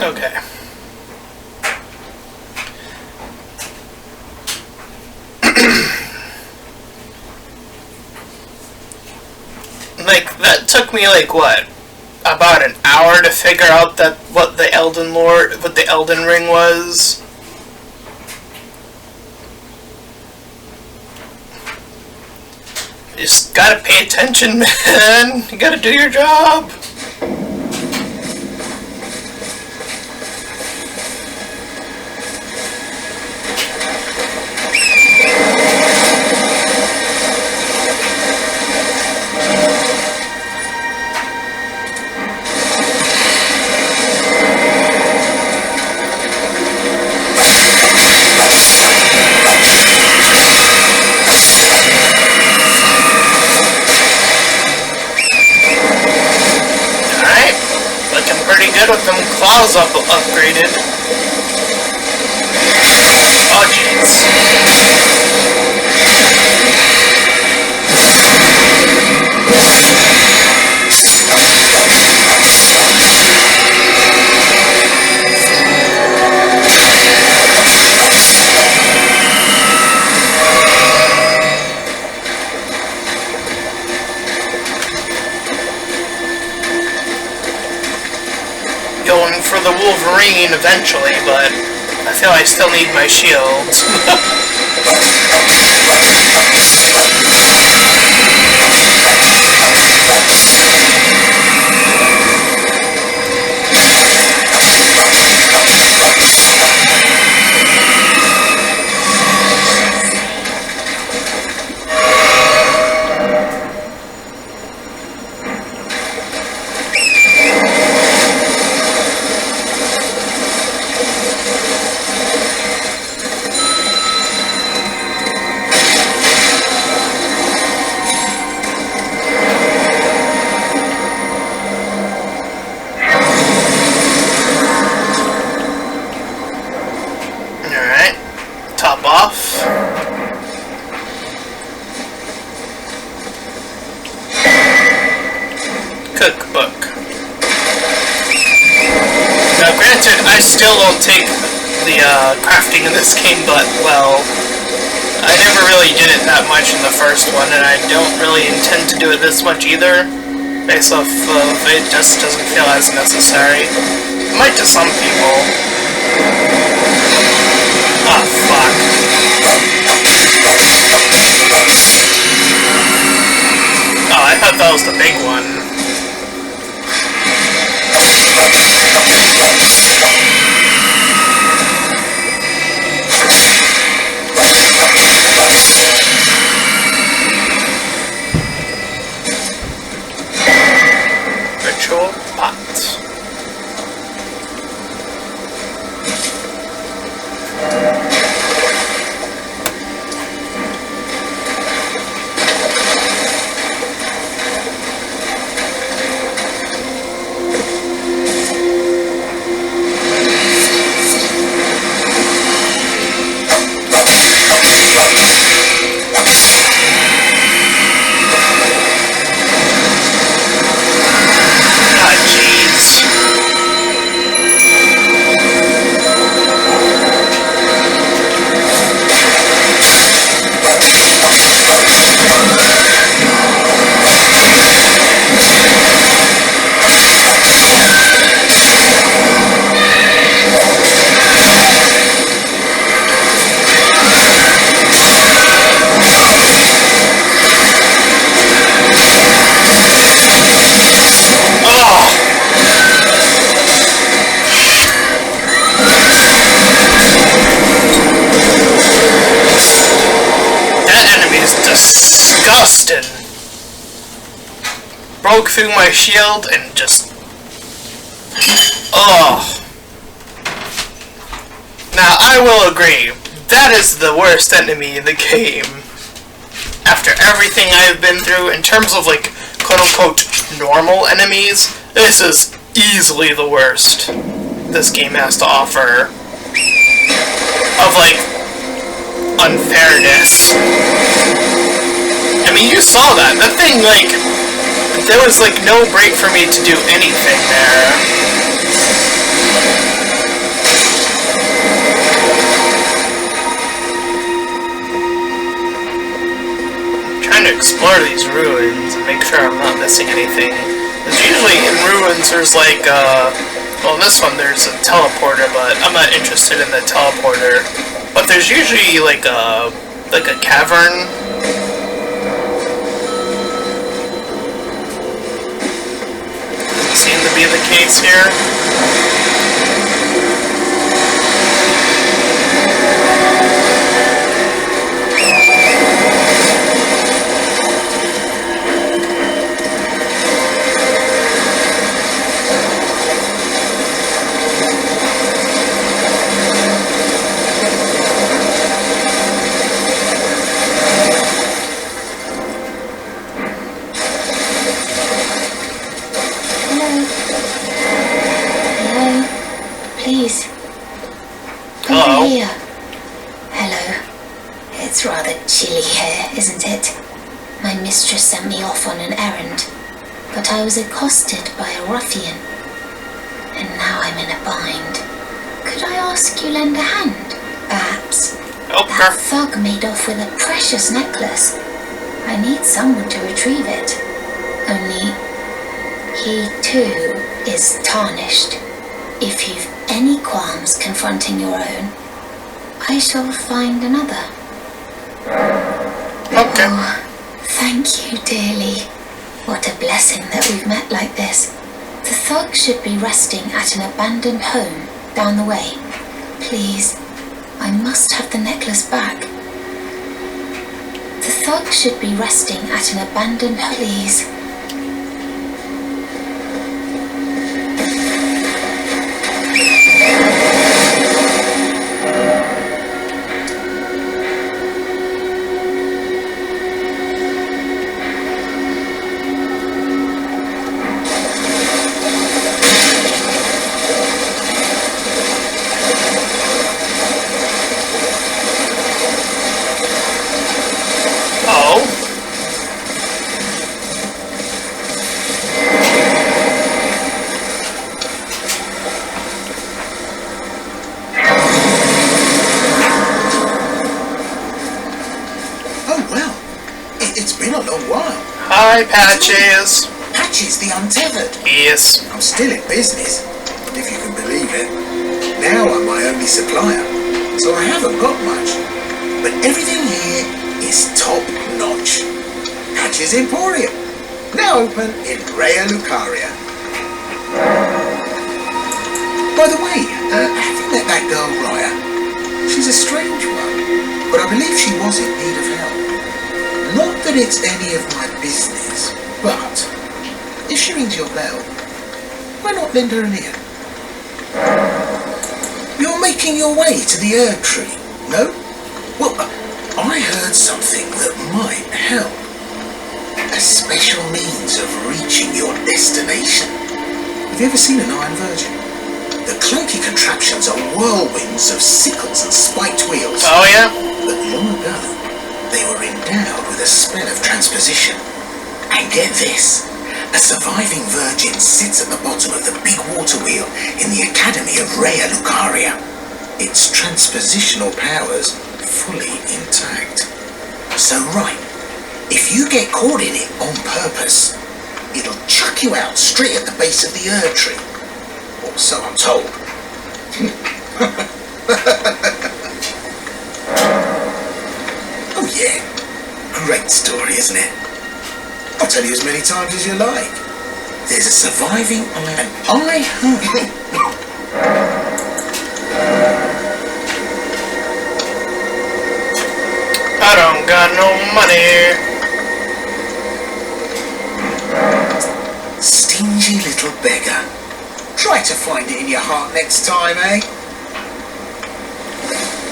S1: Okay. Like, that took me, like, what? About an hour to figure out that what the Elden Ring was. You just gotta pay attention, man. You gotta do your job. Good with them claws upgraded. Oh jeez. Going for the Wolverine eventually, but I feel I still need my shields. Cookbook. Now granted, I still don't take the crafting in this game, but, well, I never really did it that much in the first one, and I don't really intend to do it this much either, based off of it just doesn't feel as necessary. It might to some people. Oh, fuck. Oh, I thought that was the big one. Ritual pot. Disgusting. Broke through my shield and just... Oh. Now, I will agree, that is the worst enemy in the game. After everything I've been through, in terms of, like, quote-unquote normal enemies, this is easily the worst this game has to offer. Of, like, unfairness. I mean, you saw that. That thing, like, there was, like, no break for me to do anything there. to explore these ruins and make sure I'm not missing anything. Because usually in ruins there's like, well, in this one there's a teleporter, but I'm not interested in the teleporter. But there's usually like a cavern. Doesn't seem to be the case here.
S2: Please.
S1: Hello.
S2: Over here. Hello. It's rather chilly here, isn't it? My mistress sent me off on an errand, but I was accosted by a ruffian. And now I'm in a bind. Could I ask you lend a hand? Perhaps. That thug made off with a precious necklace. I need someone to retrieve it. Only, he too is tarnished. If you've any qualms confronting your own, I shall find another.
S1: Okay.
S2: Oh, thank you dearly. What a blessing that we've met like this. The thug should be resting at an abandoned home down the way. Please, I must have the necklace back. The thug should be resting at an abandoned home. Please.
S1: Hi, Patches.
S5: Patches the Untethered.
S1: Yes.
S5: I'm still in business, if you can believe it. Now I'm my only supplier, so I haven't got much. But everything here is top notch. Patches Emporium, now open in Raya Lucaria. By the way, have you met that girl Raya? She's a strange one, but I believe she was in need of help. Not that it's any of my business, but if she rings your bell, why not lend her an ear? You're making your way to the herb tree, no? Well, I heard something that might help. A special means of reaching your destination. Have you ever seen an Iron Virgin? The clunky contraptions are whirlwinds of sickles and spiked wheels.
S1: Oh, yeah?
S5: But long ago, they were endowed with a spell of transposition. And get this, a surviving virgin sits at the bottom of the big water wheel in the Academy of Raya Lucaria. Its transpositional powers fully intact. So right, if you get caught in it on purpose, it'll chuck you out straight at the base of the herb tree. Or so I'm told. Oh yeah, great story, isn't it? I'll tell you as many times as you like. There's a surviving island, and I heard...
S1: I don't got no money.
S5: Stingy little beggar. Try to find it in your heart next time, eh?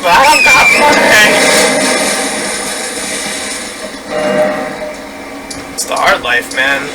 S1: I don't got money. It's the hard life, man.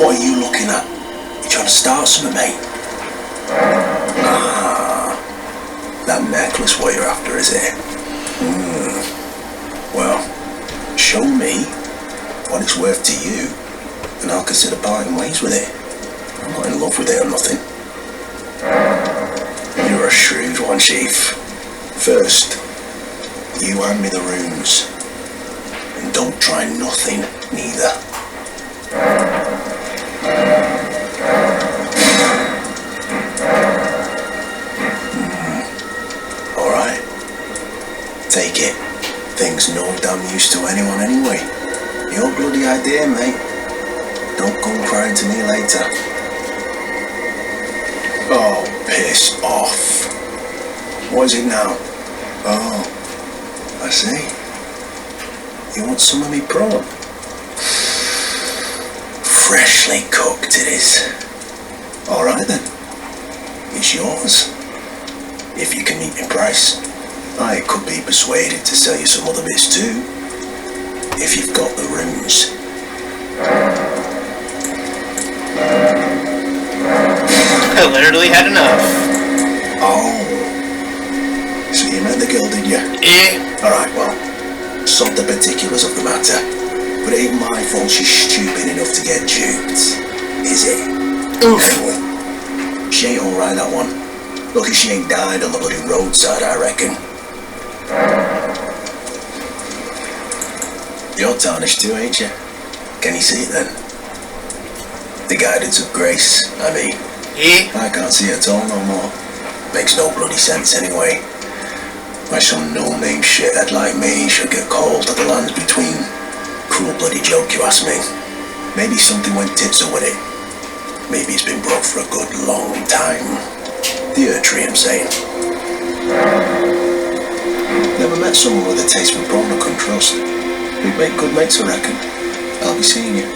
S5: What are you looking at? You trying to start something, mate? Ah, that necklace what you're after, is it? Well, show me what it's worth to you, and I'll consider parting ways with it. I'm not in love with it or nothing. You're a shrewd one, Chief. First, you hand me the runes, and don't try nothing, neither. Alright. Take it. Thing's no damn use to anyone anyway. Your bloody idea, mate. Don't come crying to me later. Oh, piss off. What is it now? Oh, I see. You want some of me prawn? Freshly cooked it is. Alright then. It's yours. If you can meet me price. I could be persuaded to sell you some other bits too. If you've got the runes.
S1: I literally had enough.
S5: Oh. So you met the girl, did you?
S1: Yeah.
S5: Alright, well, sod the particulars of the matter. But it ain't my fault she's stupid enough to get duped. Is it?
S1: Oof.
S5: Anyway, she ain't alright, that one. Lucky she ain't died on the bloody roadside, I reckon. You're tarnished too, ain't you? Can you see it then? The guidance of grace, I mean.
S1: Yeah.
S5: I can't see it at all no more. Makes no bloody sense anyway. Why some no-name shithead like me should get called to the lands between. Cruel bloody joke, you ask me. Maybe something went tits with it. Maybe it's been broke for a good long time. The earth tree, I'm saying. Never met someone with a taste for prawn I couldn't trust. We'd make good mates, I reckon. I'll be seeing you.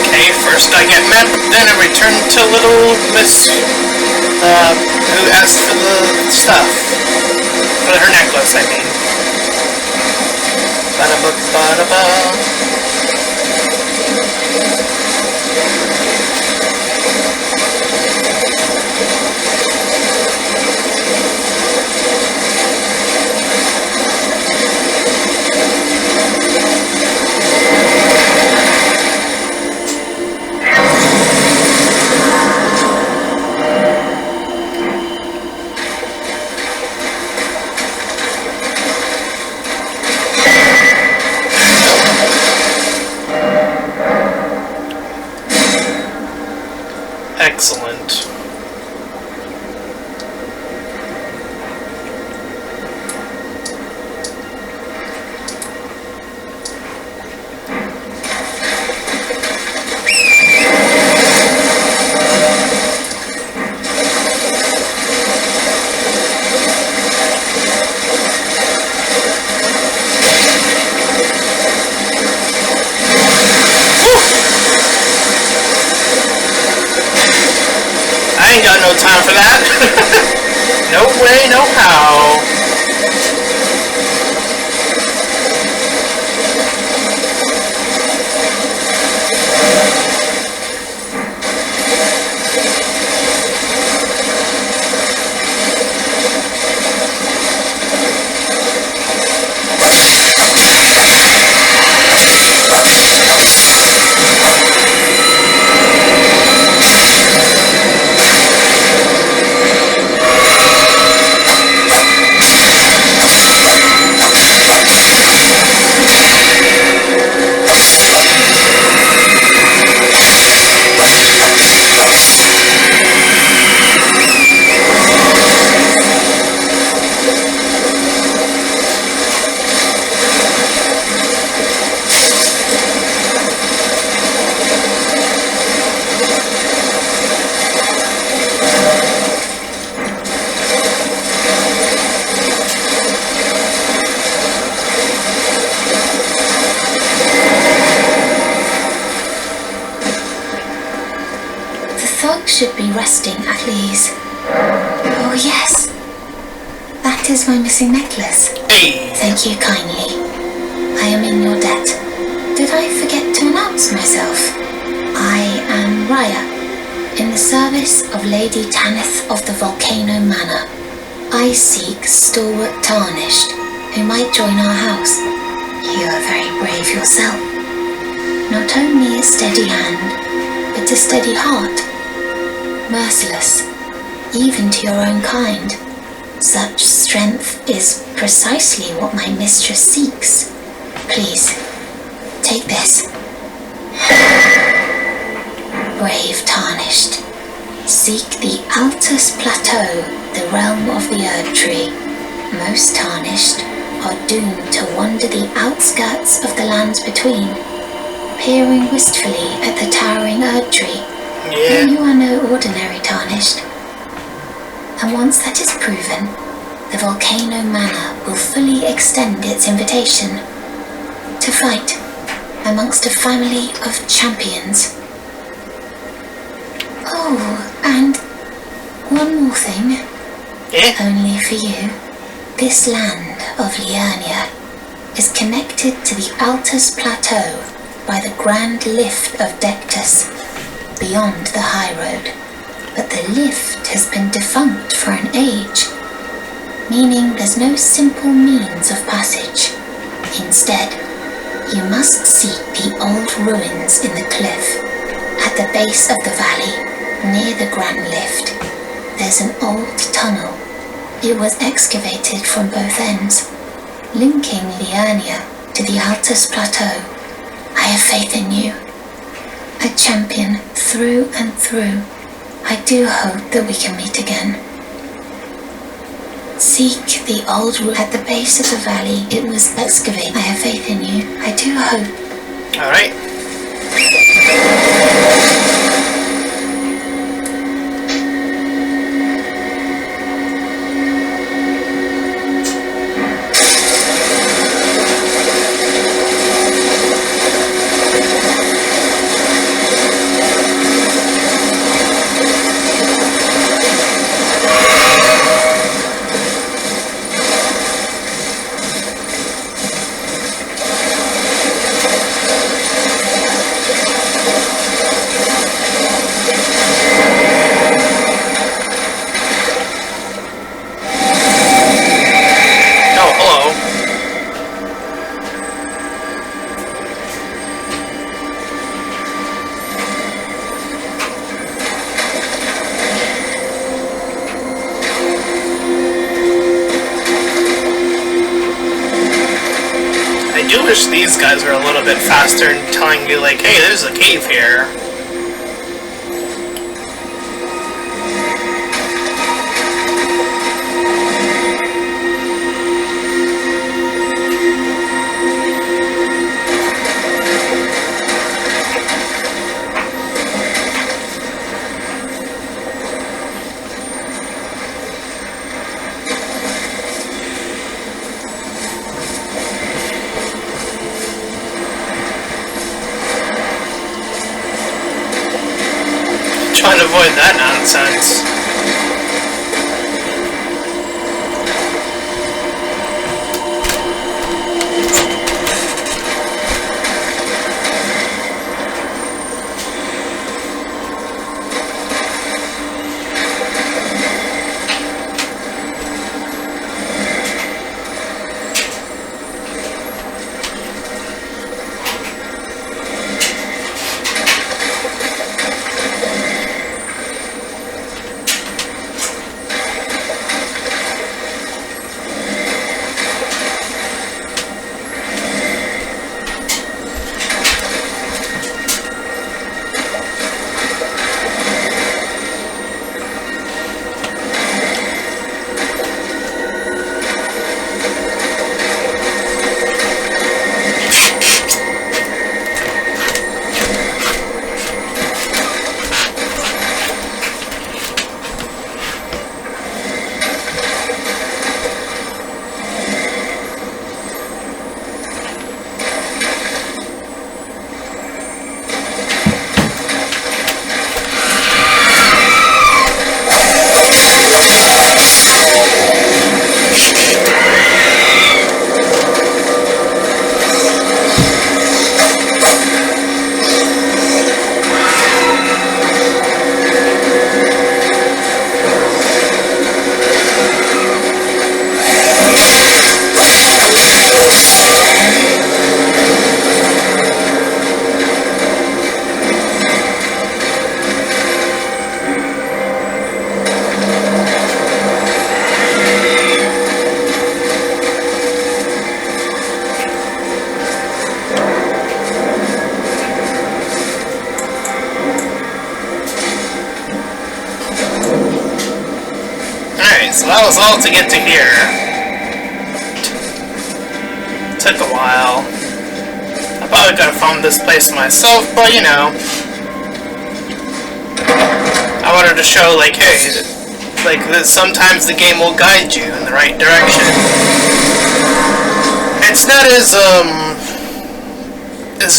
S1: Okay, first I get met, then I return to little Miss, who asked for the stuff. For her necklace, I mean. Ba-da-ba-ba-da-ba. Excellent. I ain't got no time for that. No way, no how.
S2: Should be resting at ease. Oh yes, that That is my missing necklace.
S1: Hey!
S2: Thank you kindly. I am in your debt. Did I forget to announce myself? I am Raya, in the service of Lady Tanith of the Volcano Manor. I seek stalwart Tarnished, who might join our house. You are very brave yourself. Not only a steady hand, but a steady heart. Merciless, even to your own kind. Such strength is precisely what my mistress seeks. Please, take this. Brave Tarnished, seek the Altus Plateau, the realm of the Erd Tree. Most Tarnished are doomed to wander the outskirts of the lands between, peering wistfully at the towering Erd Tree.
S1: Yeah.
S2: You are no ordinary Tarnished. And once that is proven, the Volcano Manor will fully extend its invitation to fight amongst a family of champions. Oh, and one more thing.
S1: Yeah?
S2: Only for you. This land of Liurnia is connected to the Altus Plateau by the Grand Lift of Dectus, beyond the high road. But the lift has been defunct for an age, meaning there's no simple means of passage. Instead, you must seek the old ruins in the cliff. At the base of the valley, near the Grand Lift, there's an old tunnel. It was excavated from both ends, linking Liurnia to the Altus Plateau. I have faith in you. A champion through and through. I do hope that we can meet again. Seek the old route at the base of the valley. It was excavated. I have faith in you. I do hope.
S1: Alright. I wish these guys were a little bit faster in telling you, like, hey, there's a cave here. Trying to avoid that nonsense. us all to get to here. Took a while. I probably could have found this place myself, but you know. I wanted to show, like, hey, like, sometimes the game will guide you in the right direction. It's not as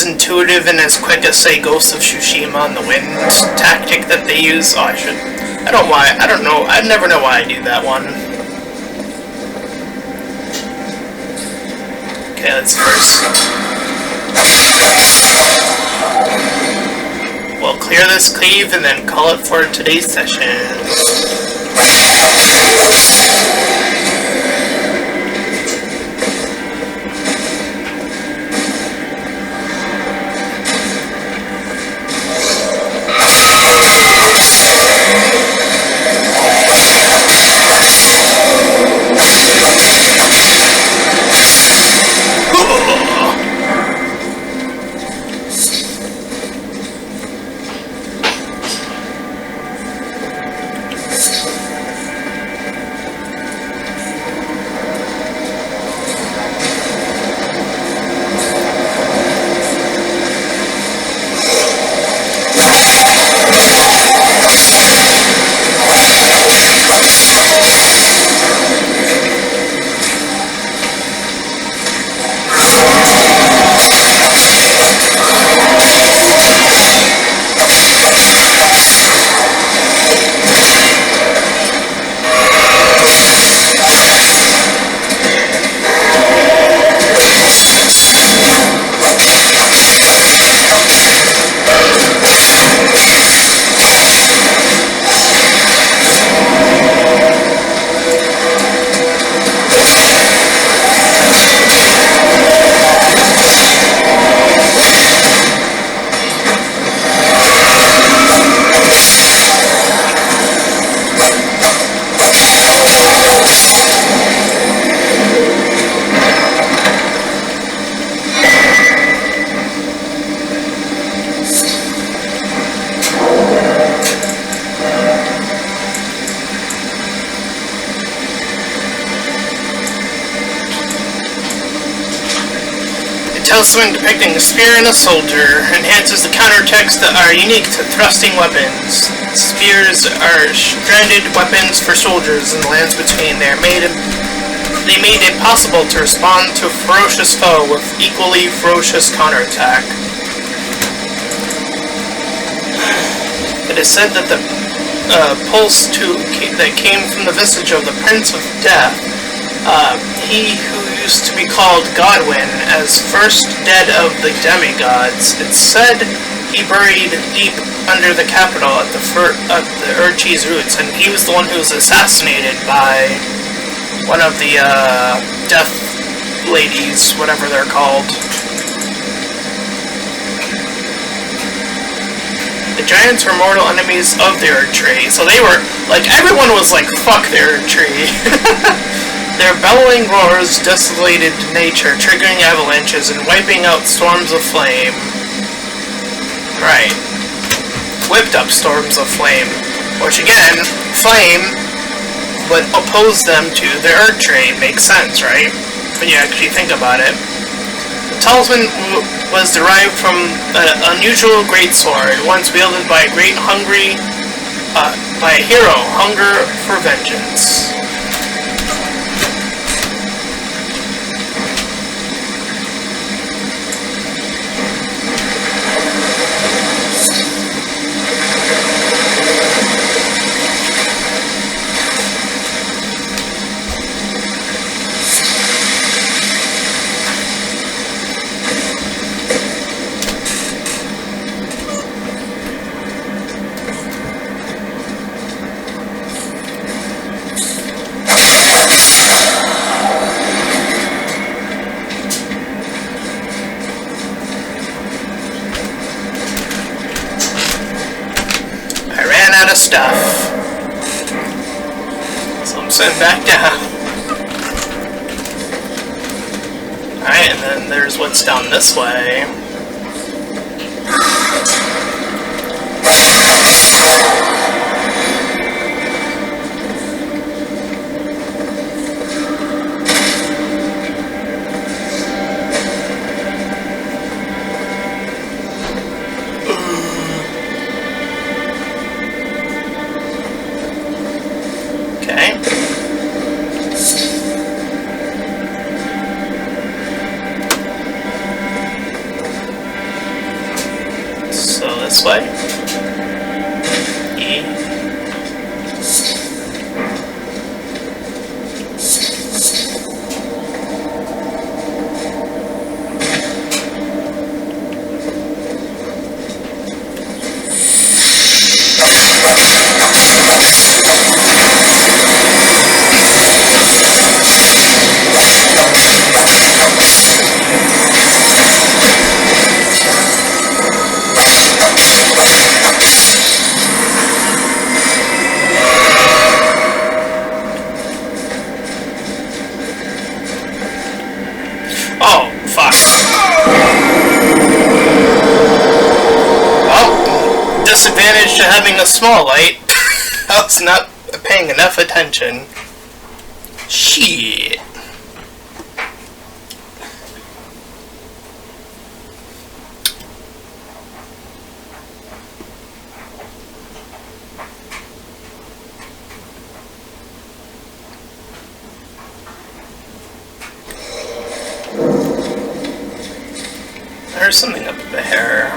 S1: intuitive and as quick as, say, Ghost of Tsushima on the wind tactic that they use. Oh, I don't know, I never know why I do that one. Okay, let's first... We'll clear this cleave and then call it for today's session. Talisman depicting a spear and a soldier enhances the countertexts that are unique to thrusting weapons. Spears are stranded weapons for soldiers in the lands between. They made it possible to respond to a ferocious foe with equally ferocious counterattack. It is said that the pulse that came from the visage of the Prince of Death, he who used to be called Godwyn, as first dead of the demigods. It's said he buried deep under the capital at the Urchi's roots, and he was the one who was assassinated by one of the death ladies, whatever they're called. The giants were mortal enemies of the Erdtree, so they were, like, everyone was like, fuck the Erdtree. Their bellowing roars desolated nature, triggering avalanches and wiping out storms of flame. Right. Whipped up storms of flame. Which again, flame would oppose them to the Erdtree. Makes sense, right? When you actually think about it. The talisman was derived from an unusual greatsword, once wielded by a by a hero, hunger for vengeance. Stuff. So I'm sitting back down. Alright, and then there's what's down this way. disadvantage to having a small light. I was not paying enough attention. Shit. There's something up there.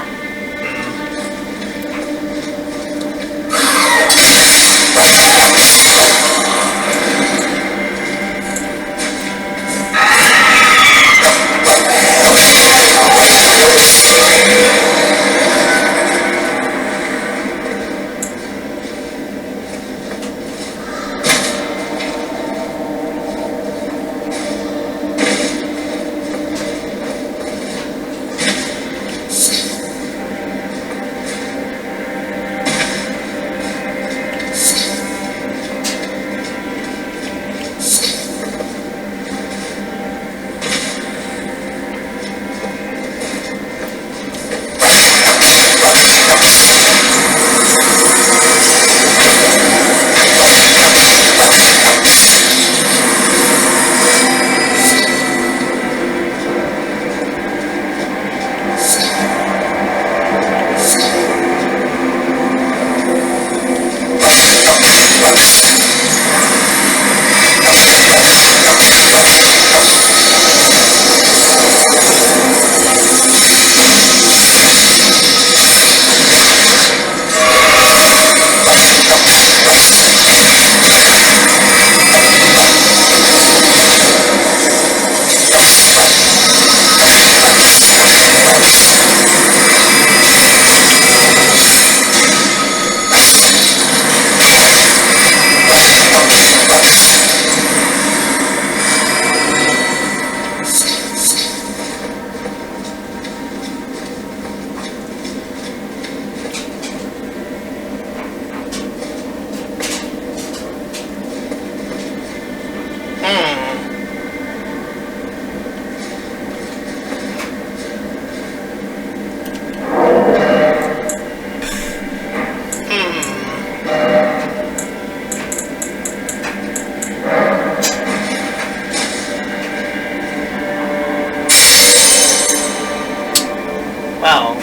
S1: Wow.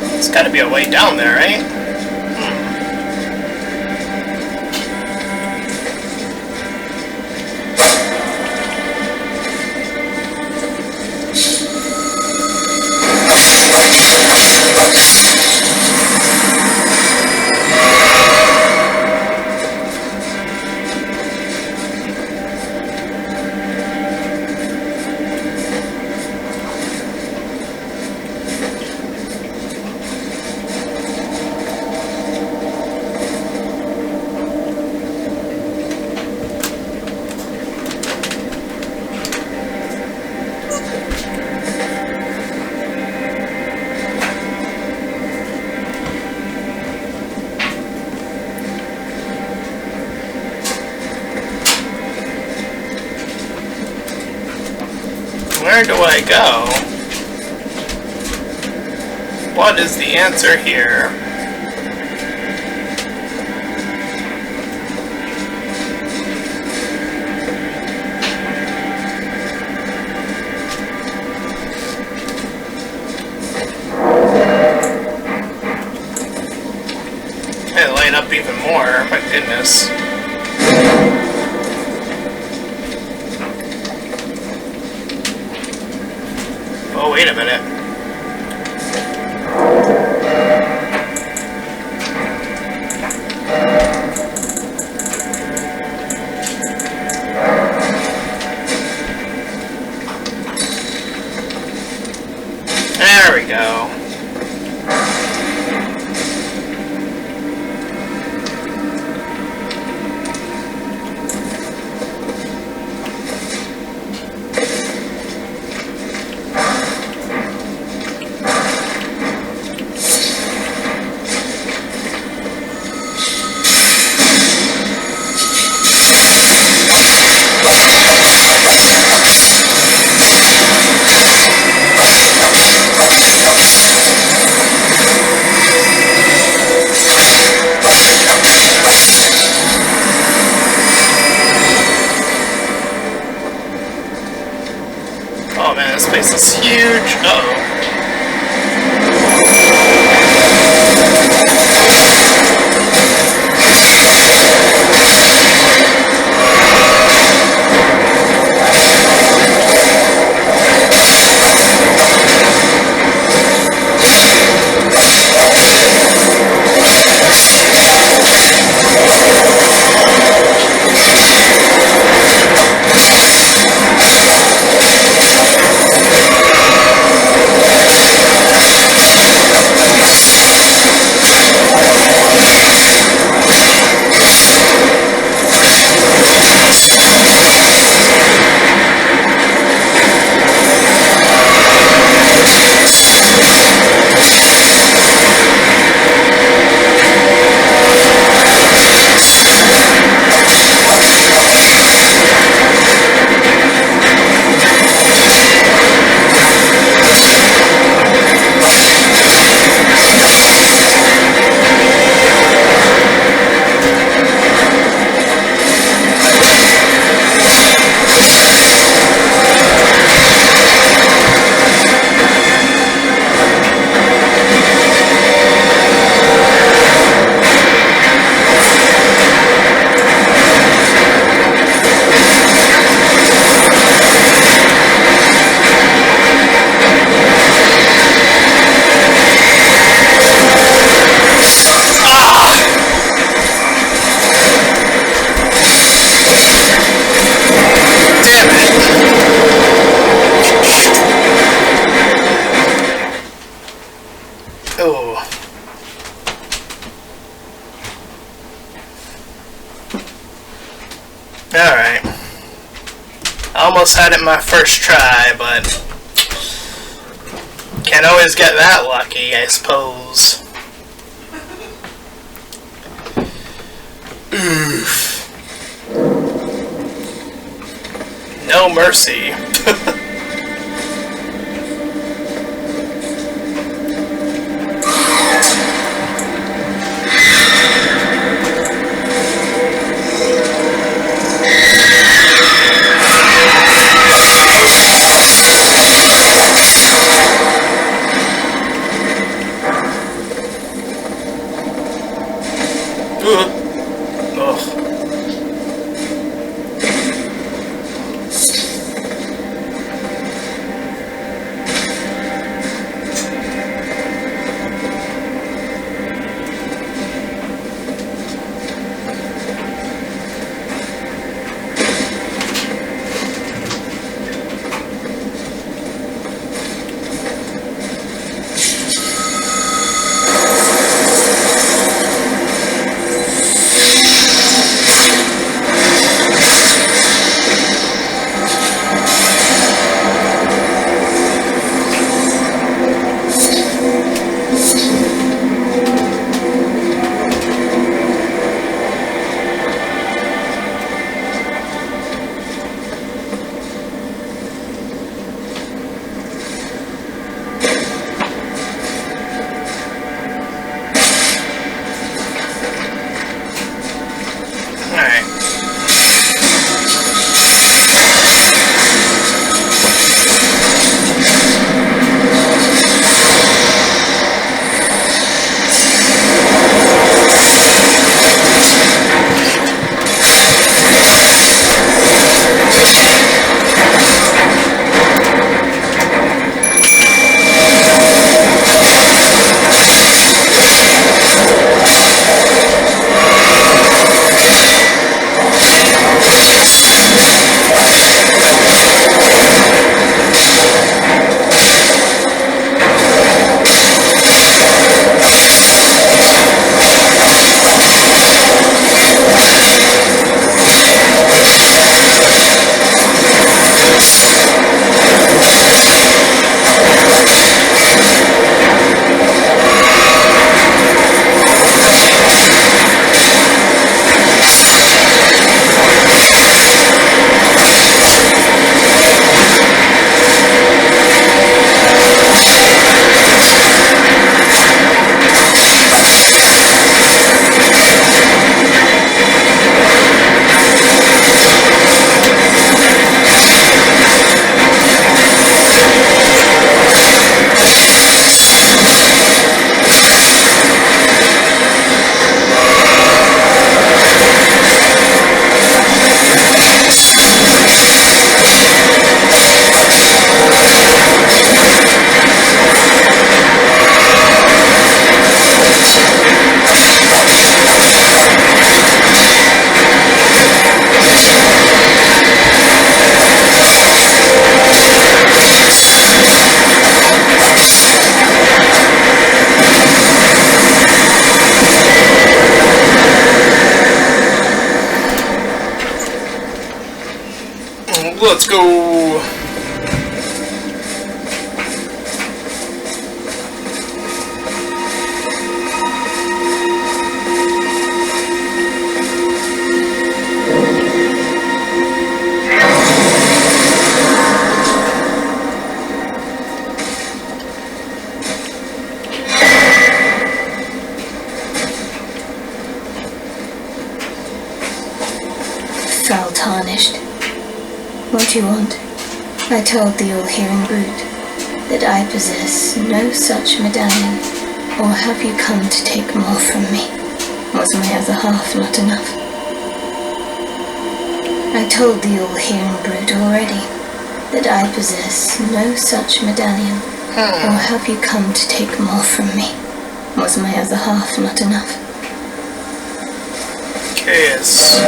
S1: There's gotta be a way down there, right? Where do I go? What is the answer here? It light up even more, my goodness. Oh, wait a minute. There we go. man, this place is huge. Uh-oh. Alright. Almost had it my first try, but can't always get that lucky, I suppose. Oof. No mercy. let's go.
S2: Foul tarnished. What do you want? I told the all-hearing brute that I possess no such medallion, or have you come to take more from me? Was my other half not enough? I told the all-hearing brute already that I possess no such medallion, or have you come to take more from me? Was my other half not enough?
S1: Curious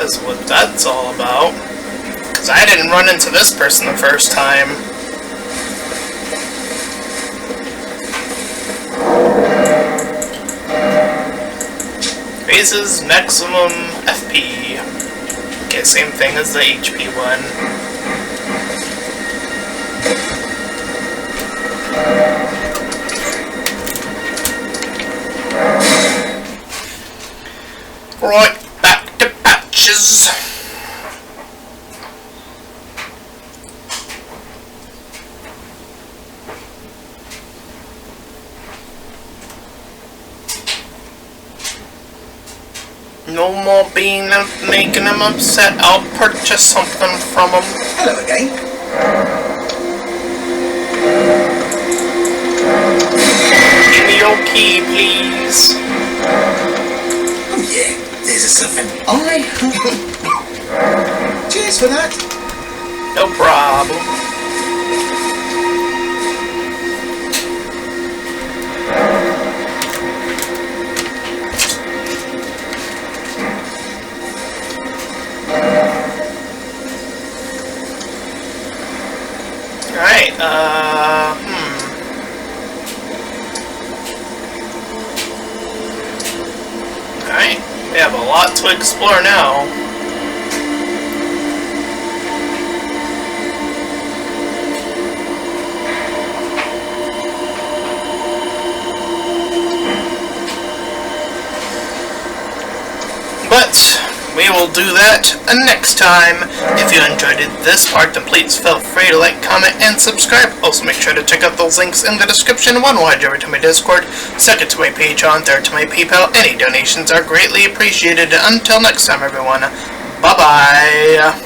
S1: as what that's all about. Because I didn't run into this person the first time. Raises maximum FP. Okay, same thing as the HP one. Right, back to patches. No more making him upset. I'll purchase something from him.
S5: Hello again.
S1: Give me your key, please.
S5: Oh yeah, there's a something I Cheers for that.
S1: No problem. Alright, Alright, we have a lot to explore now. But we will do that next time. If you enjoyed this part, then please feel free to like, comment, and subscribe. Also make sure to check out those links in the description. One, will head over to my Discord. Second, to my Patreon. Third, to my PayPal. Any donations are greatly appreciated. Until next time, everyone. Bye-bye.